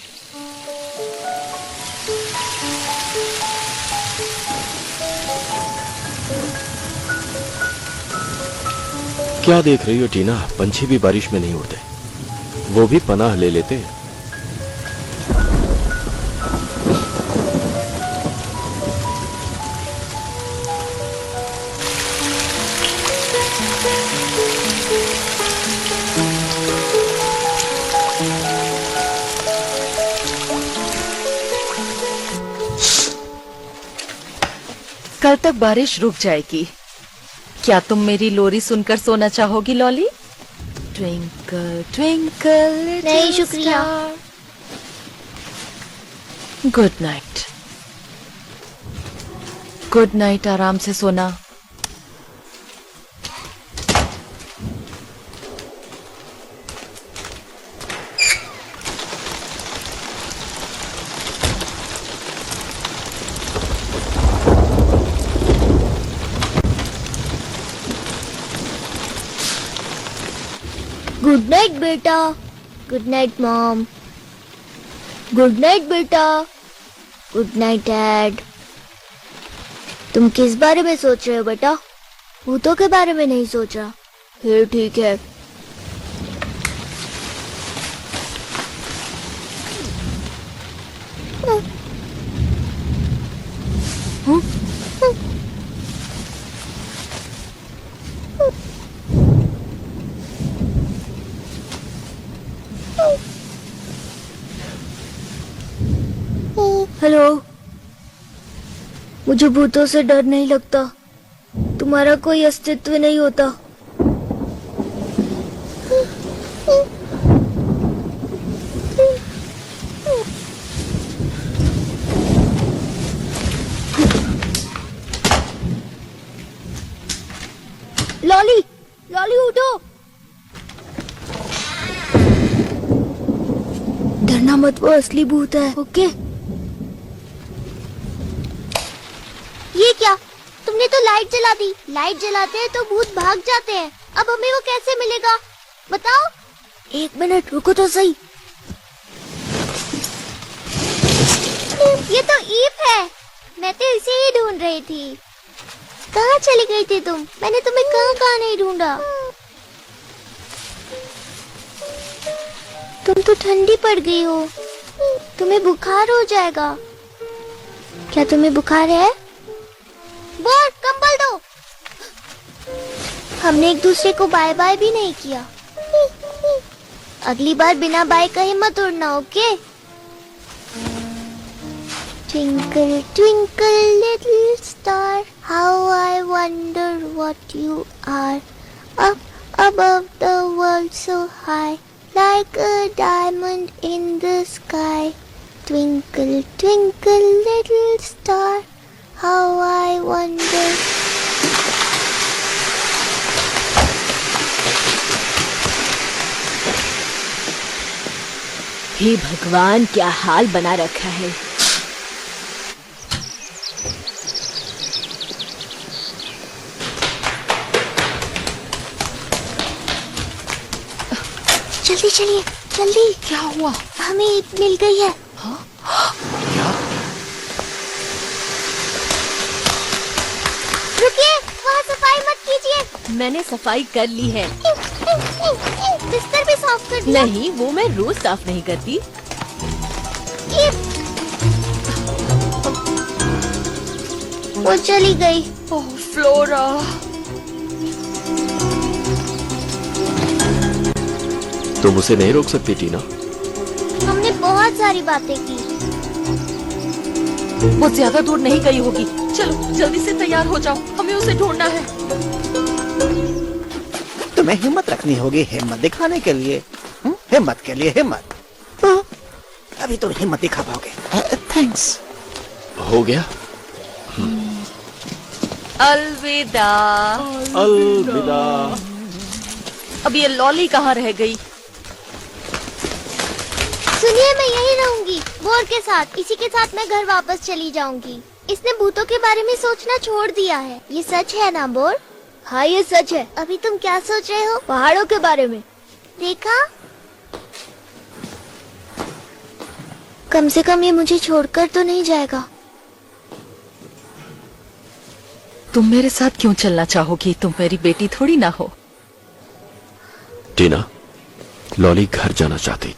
क्या देख रही हो टीना? पंछी भी बारिश में नहीं उड़ते, वो भी पनाह ले लेते हैं। कल तक बारिश रुक जाएगी। क्या तुम मेरी लोरी सुनकर सोना चाहोगी लॉली? ट्विंकल ट्विंकल नहीं, शुक्रिया। Good night. गुड नाइट, आराम से सोना। गुड नाइट बेटा। Good night mom. Good night बेटा। Good night dad. तुम किस बारे में सोच रहे हो बेटा? भूतों के बारे में नहीं सोच रहा? फिर ठीक है। हेलो, मुझे भूतों से डर नहीं लगता। तुम्हारा कोई अस्तित्व नहीं होता। लॉली, लॉली उठो। डरना मत, वो असली भूत है। ओके? ये क्या? तुमने तो लाइट जला दी। लाइट जलाते हैं तो भूत भाग जाते हैं। अब हमें वो कैसे मिलेगा? बताओ। एक मिनट रुको तो सही। ये तो ईप है। मैं तो इसे ही ढूंढ रही थी। कहाँ चली गई थी तुम? मैंने तुम्हें कहाँ नहीं ढूंढा। तुम तो ठंडी पड़ गई हो। तुम्हें बुखार हो जाएगा। क्या तुम्हें बुखार है? बोर, कंबल दो। हमने एक दूसरे को बाय बाय भी नहीं किया। अगली बार बिना बाय कहे मत उड़ना, okay? Twinkle, twinkle, little star, how I wonder what you are. Up above the world so high, like a diamond in the sky. Twinkle, twinkle, little star, how I wonder. हे भगवान, क्या हाल बना रखा है। जल्दी चलिए, जल्दी। क्या हुआ? हमें ईप मिल गई है। रुकिए, वहाँ सफाई मत कीजिए। मैंने सफाई कर ली है। बिस्तर भी साफ कर दिया। नहीं, वो मैं रोज साफ नहीं करती। वो चली गई। ओह फ्लोरा, तुम उसे नहीं रोक सकती टीना। हमने बहुत सारी बातें की। वो ज्यादा दूर नहीं गई होगी। चलो जल्दी से तैयार हो जाओ, हमें उसे ढूंढना है। तुम्हें हिम्मत रखनी होगी, हिम्मत दिखाने के लिए। हिम्मत के लिए हिम्मत। अभी तुम हिम्मत दिखा पाओगे। थैंक्स। हो गया। अलविदा। अलविदा। अब ये लॉली कहाँ रह गई? सुनिए, मैं यहीं रहूंगी बोर के साथ। इसी के साथ मैं घर वापस चली जाऊंगी। इसने भूतों के बारे में सोचना छोड़ दिया है। ये सच है ना बोर? हाँ ये सच है। अभी तुम क्या सोच रहे हो? पहाड़ों के बारे में। देखा, कम से कम ये मुझे छोड़कर तो नहीं जाएगा। तुम मेरे साथ क्यों चलना चाहोगी? तुम मेरी बेटी थोड़ी ना हो। टीना, लॉली घर जाना चाहती,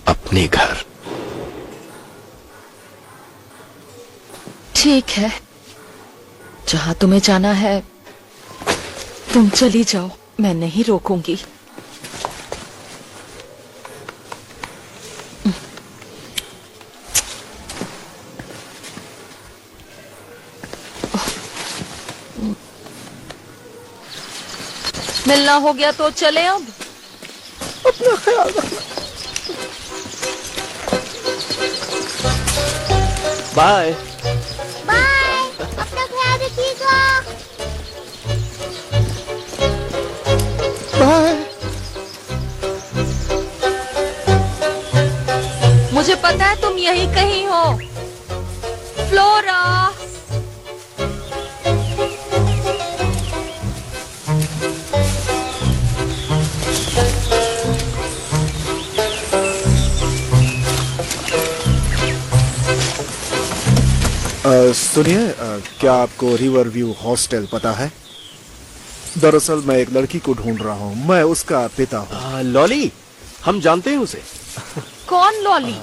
अपने घर। ठीक है, जहाँ तुम्हें जाना है तुम चली जाओ, मैं नहीं रोकूंगी। मिलना हो गया तो चले अब। अपना ख्याल रखना। बाय। बाय, अपना ख्याल रखिएगा। बाय। मुझे पता है तुम यहीं कहीं हो। फ्लोरा। सुनिए, क्या आपको रिवर व्यू हॉस्टल पता है? दरअसल मैं एक लड़की को ढूंढ रहा हूँ, मैं उसका पिता हूँ। लॉली, हम जानते हैं उसे। कौन लॉली?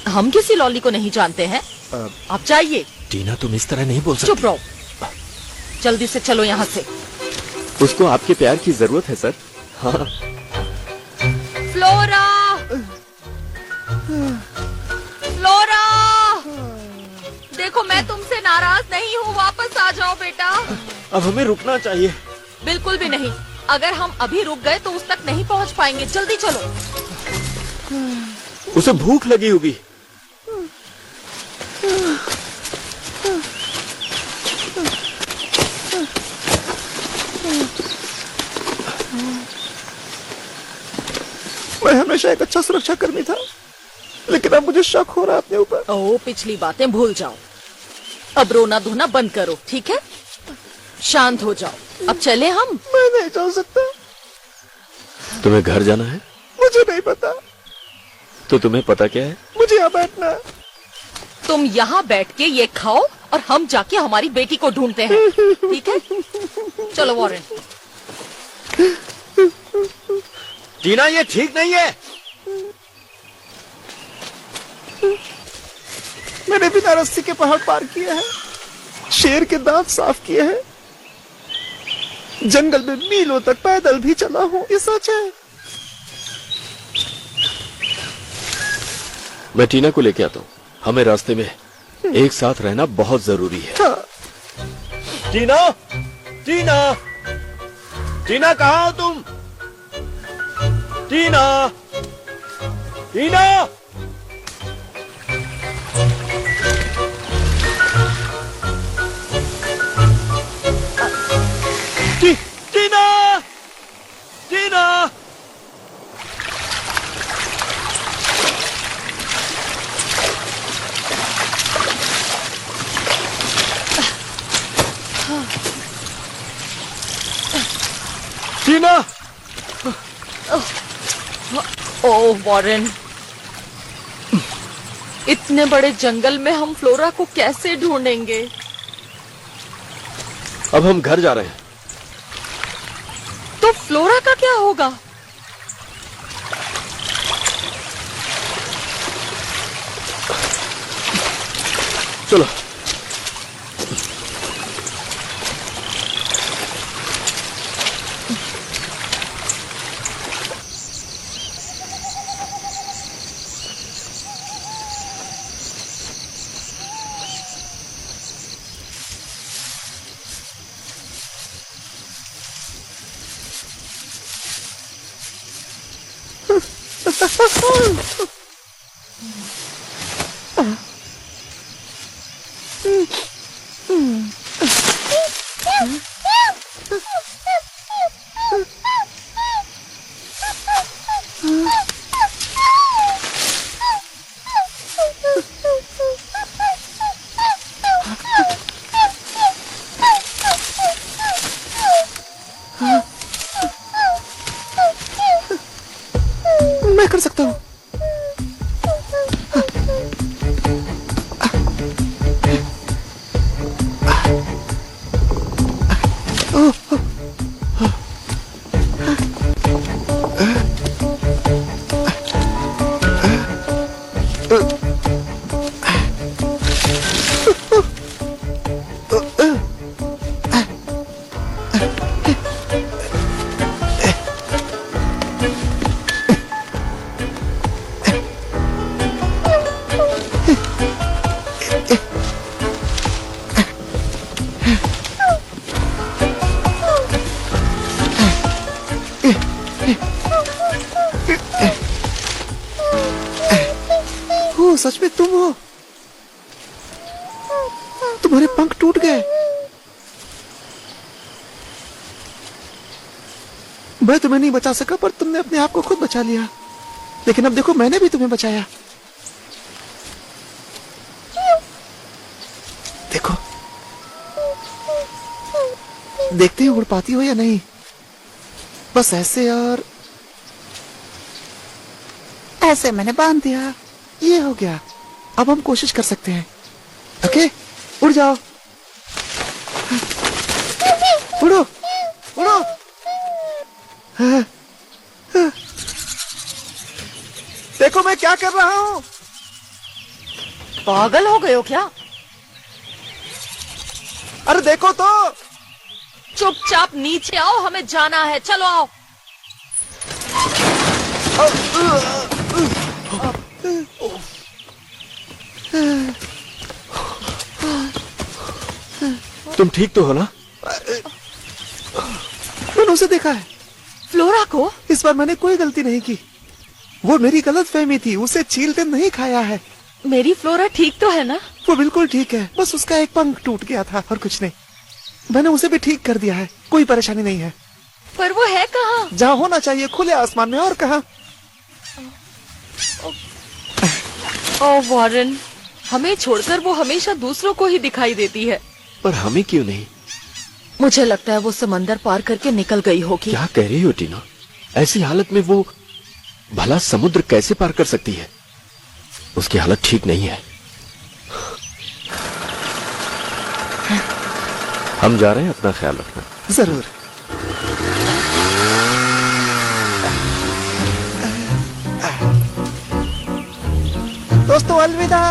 हम किसी लॉली को नहीं जानते हैं। आप जाइए। टीना, तुम इस तरह नहीं बोल सकती। चुप रहो, जल्दी से चलो यहाँ से। उसको आपके प्यार की जरूरत है सर। हाँ। फ्लोरा, फ्लोरा, देखो मैं तुमसे नाराज नहीं हूँ, वापस आ जाओ बेटा। अब हमें रुकना चाहिए। बिल्कुल भी नहीं, अगर हम अभी रुक गए तो उस तक नहीं पहुँच पाएंगे। जल्दी चलो। उसे भूख लगी होगी। मैं हमेशा एक अच्छा सुरक्षा कर्मी था, लेकिन अब मुझे शक हो रहा है अपने ऊपर। ओह, पिछली बातें भूल जाओ। अब रोना धोना बंद करो, ठीक है? शांत हो जाओ। अब चले हम। मैं नहीं चल सकता। तुम्हें घर जाना है? मुझे नहीं पता। तो तुम्हें पता क्या है? मुझे यहाँ बैठना है। तुम यहाँ बैठ के ये खाओ और हम जाके हमारी बेटी को ढूंढते हैं, ठीक है? चलो वॉरेन। टीना, ये ठीक नहीं है। मैंने बिना रस्सी के पहाड़ पार किए हैं, शेर के दांत साफ किए हैं, जंगल में मीलों तक पैदल भी चला हूँ। ये सच है। मैं टीना को लेके आता हूँ। हमें रास्ते में एक साथ रहना बहुत जरूरी है। हाँ। टीना, टीना, टीना, कहाँ हो तुम? टीना, टीना, टीना, टीना। टीना। ओह वॉरेन, इतने बड़े जंगल में हम फ्लोरा को कैसे ढूंढेंगे? अब हम घर जा रहे हैं। तो फ्लोरा का क्या होगा? चलो। मैं कर सकता हूँ। ओह, सच में तुम हो? तुम्हारे पंख टूट गए। मैं तुम्हें नहीं बचा सका, पर तुमने अपने आप को खुद बचा लिया। लेकिन अब देखो, मैंने भी तुम्हें बचाया। देखो, देखते हो उड़ पाती हो या नहीं? बस ऐसे और ऐसे मैंने बांध दिया। ये हो गया। अब हम कोशिश कर सकते हैं। ओके, उड़ जाओ। उड़ो, उड़ो। देखो मैं क्या कर रहा हूँ। पागल हो गए हो क्या? अरे देखो तो। चुपचाप नीचे आओ, हमें जाना है। चलो आओ। तुम ठीक तो हो ना? मैंने उसे देखा है। फ्लोरा को? इस बार मैंने कोई गलती नहीं की। वो मेरी गलतफहमी थी। उसे चील ने नहीं खाया है। मेरी फ्लोरा ठीक तो है ना? वो बिल्कुल ठीक है। बस उसका एक पंख टूट गया था और कुछ नहीं। मैंने उसे भी ठीक कर दिया है। कोई परेशानी नहीं है। पर वो है कहाँ? जहाँ होना चाहिए, खुले आसमान में। और कहाँ? ओह वॉरेन, हमें छोड़कर वो हमेशा दूसरों को ही दिखाई देती है। पर हमें क्यों नहीं? मुझे लगता है वो समंदर पार करके निकल गई होगी। क्या कह रही हो टीना? ऐसी हालत में वो भला समुद्र कैसे पार कर सकती है? उसकी हालत ठीक नहीं है। हम जा रहे हैं, अपना ख्याल रखना। जरूर। दोस्तों, अलविदा।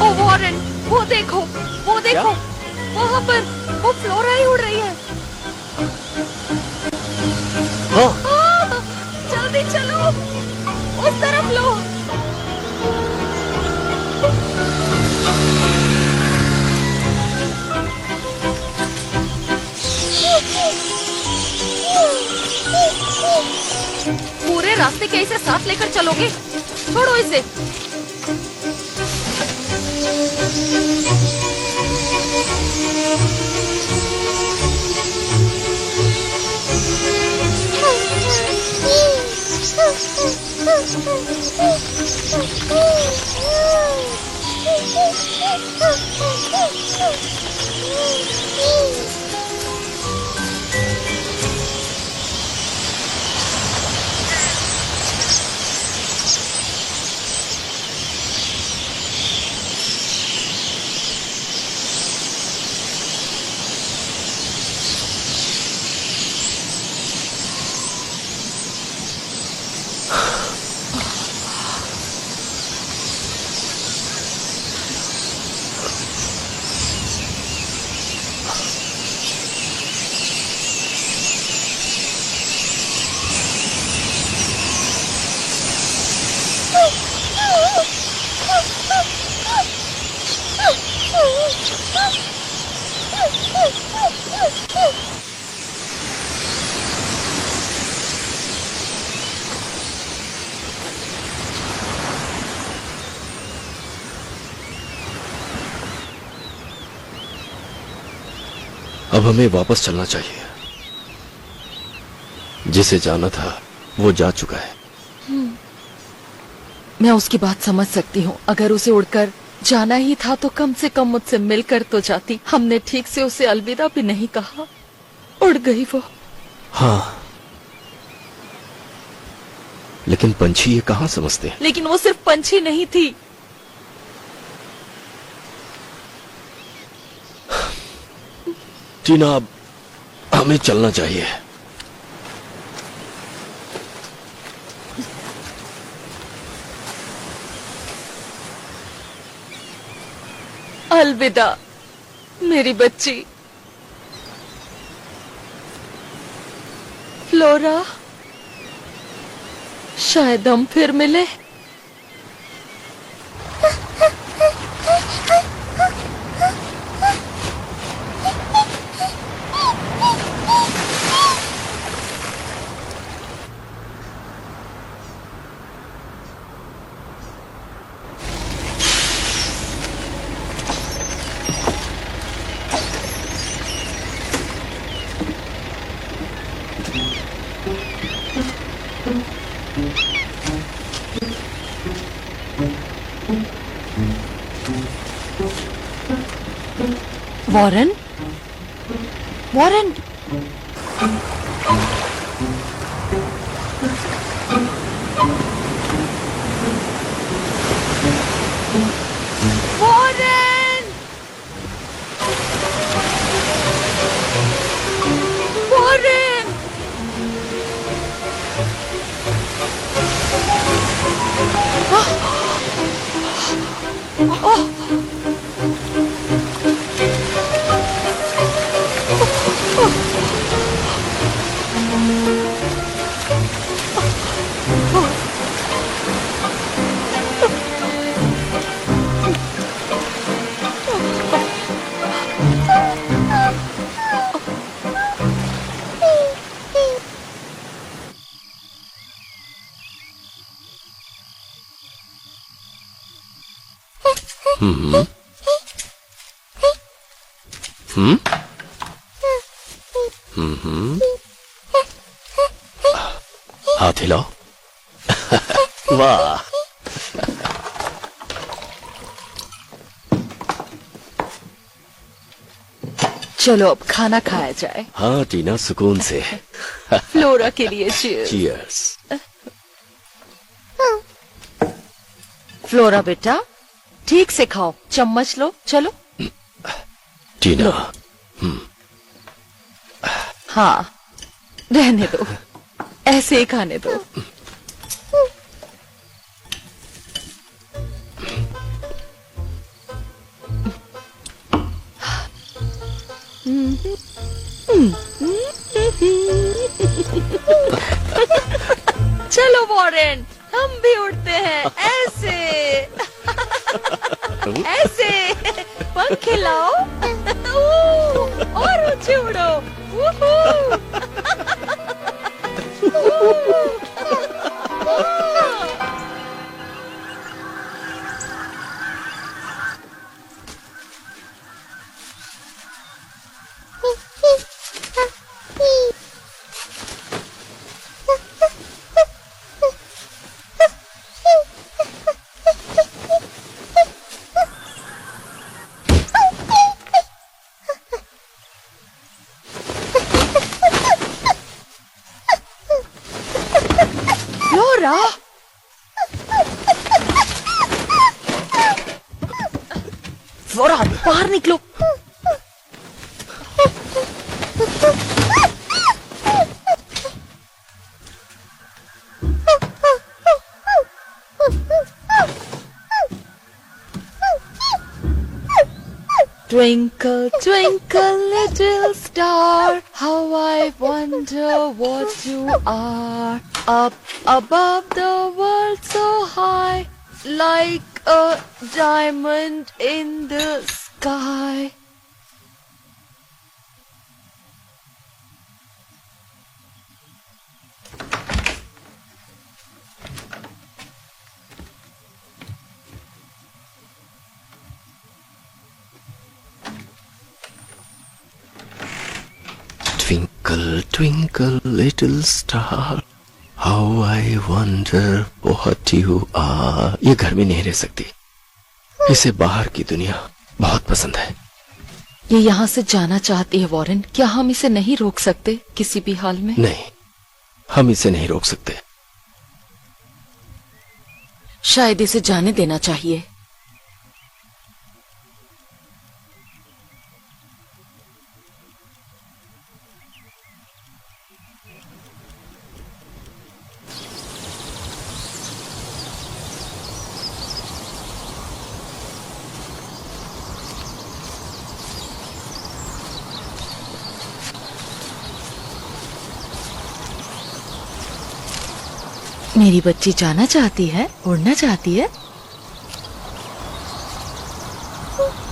ओ वॉरेन, वो देखो, वो देखो, वहाँ पर वो फ्लोरा ही उड़ रही है। हाँ। जल्दी चलो, उस तरफ लो। पूरे रास्ते कैसे साथ लेकर चलोगे? छोड़ो इसे। अब हमें वापस चलना चाहिए। जिसे जाना था वो जा चुका है। मैं उसकी बात समझ सकती हूँ। अगर उसे उड़कर जाना ही था तो कम से कम मुझसे मिलकर तो जाती। हमने ठीक से उसे अलविदा भी नहीं कहा। उड़ गई वो। हाँ, लेकिन पंछी ये कहाँ समझते हैं? लेकिन वो सिर्फ पंछी नहीं थी। टीना, अब हमें चलना चाहिए। अलविदा मेरी बच्ची। फ्लोरा, शायद हम फिर मिले। वॉरेन, वॉरेन, वॉरेन, वॉरेन, हाथ हिलाओ। वाह। चलो अब खाना खाया जाए। हाँ टीना, सुकून से। फ्लोरा के लिए cheers। चीयर्स। फ्लोरा बेटा, ठीक से खाओ, चम्मच लो, चलो। टीना। हाँ, रहने दो, ऐसे ही खाने दो। चलो वॉरेन, हम भी उड़ते हैं ऐसे। ऐसे पंख खिलाओ और ऊंचे उड़ो। फ्लोरा, फ्लोरा बाहर निकलो। Twinkle, twinkle, little star, how I wonder what you are. Up above the world so high, like a diamond in the sky. Twinkle, twinkle, little star, how I wonder what you are. ये घर में नहीं रह सकती, इसे बाहर की दुनिया बहुत पसंद है। ये यहाँ से जाना चाहती है वॉरेन, क्या हम इसे नहीं रोक सकते किसी भी हाल में? नहीं, हम इसे नहीं रोक सकते। शायद इसे जाने देना चाहिए। मेरी बच्ची जाना चाहती है, उड़ना चाहती है।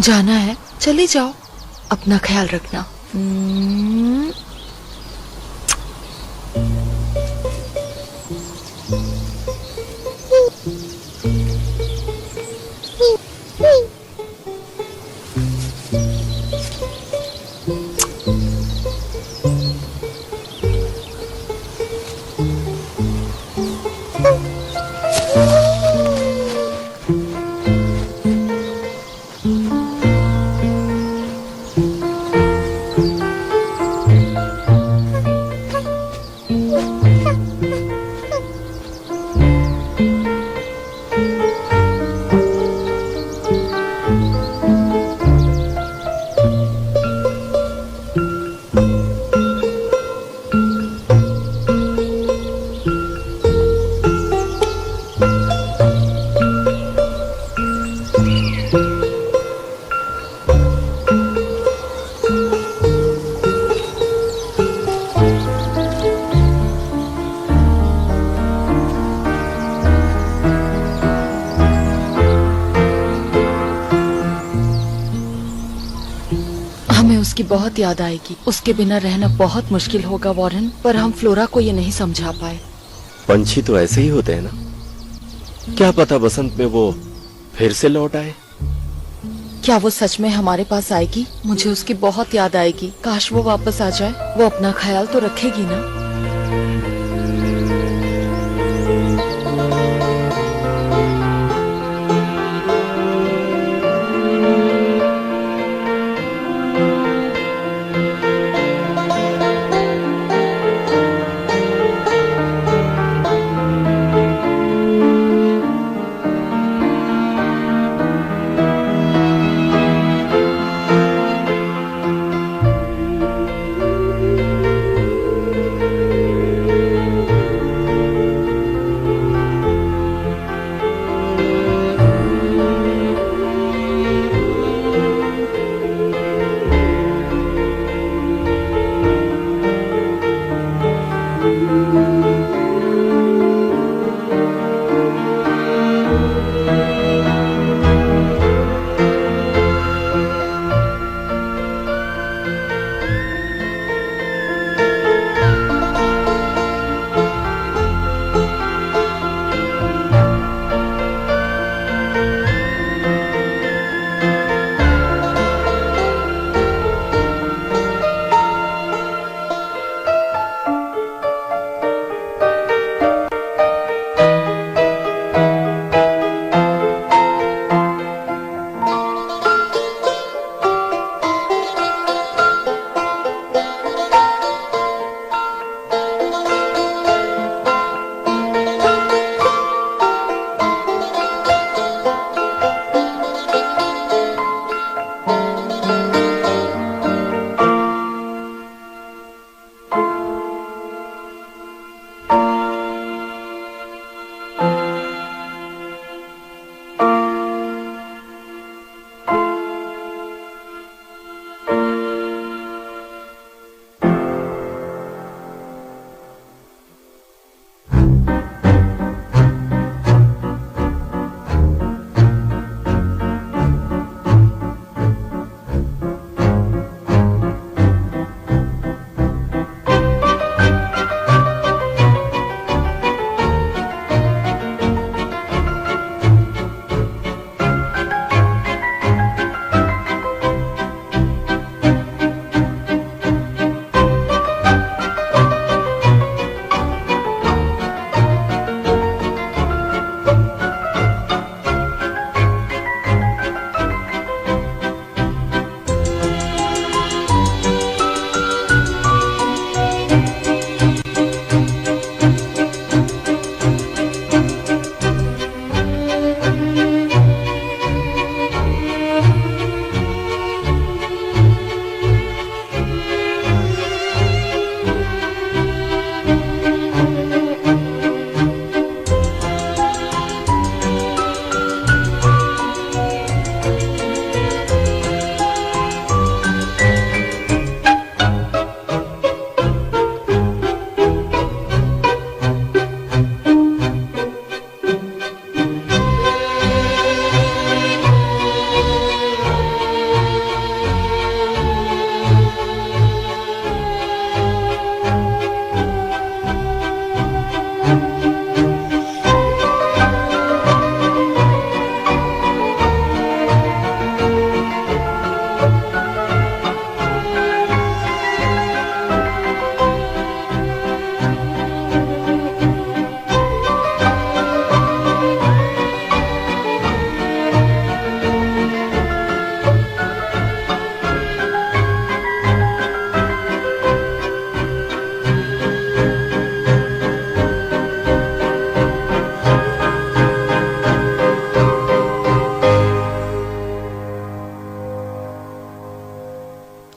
जाना है, चली जाओ, अपना ख्याल रखना। बहुत याद आएगी। उसके बिना रहना बहुत मुश्किल होगा वॉरेन, पर हम फ्लोरा को ये नहीं समझा पाए। पंछी तो ऐसे ही होते हैं ना, क्या पता बसंत में वो फिर से लौट आए। क्या वो सच में हमारे पास आएगी? मुझे उसकी बहुत याद आएगी। काश वो वापस आ जाए। वो अपना ख्याल तो रखेगी ना।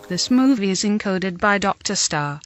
This movie is encoded by Dr. Star.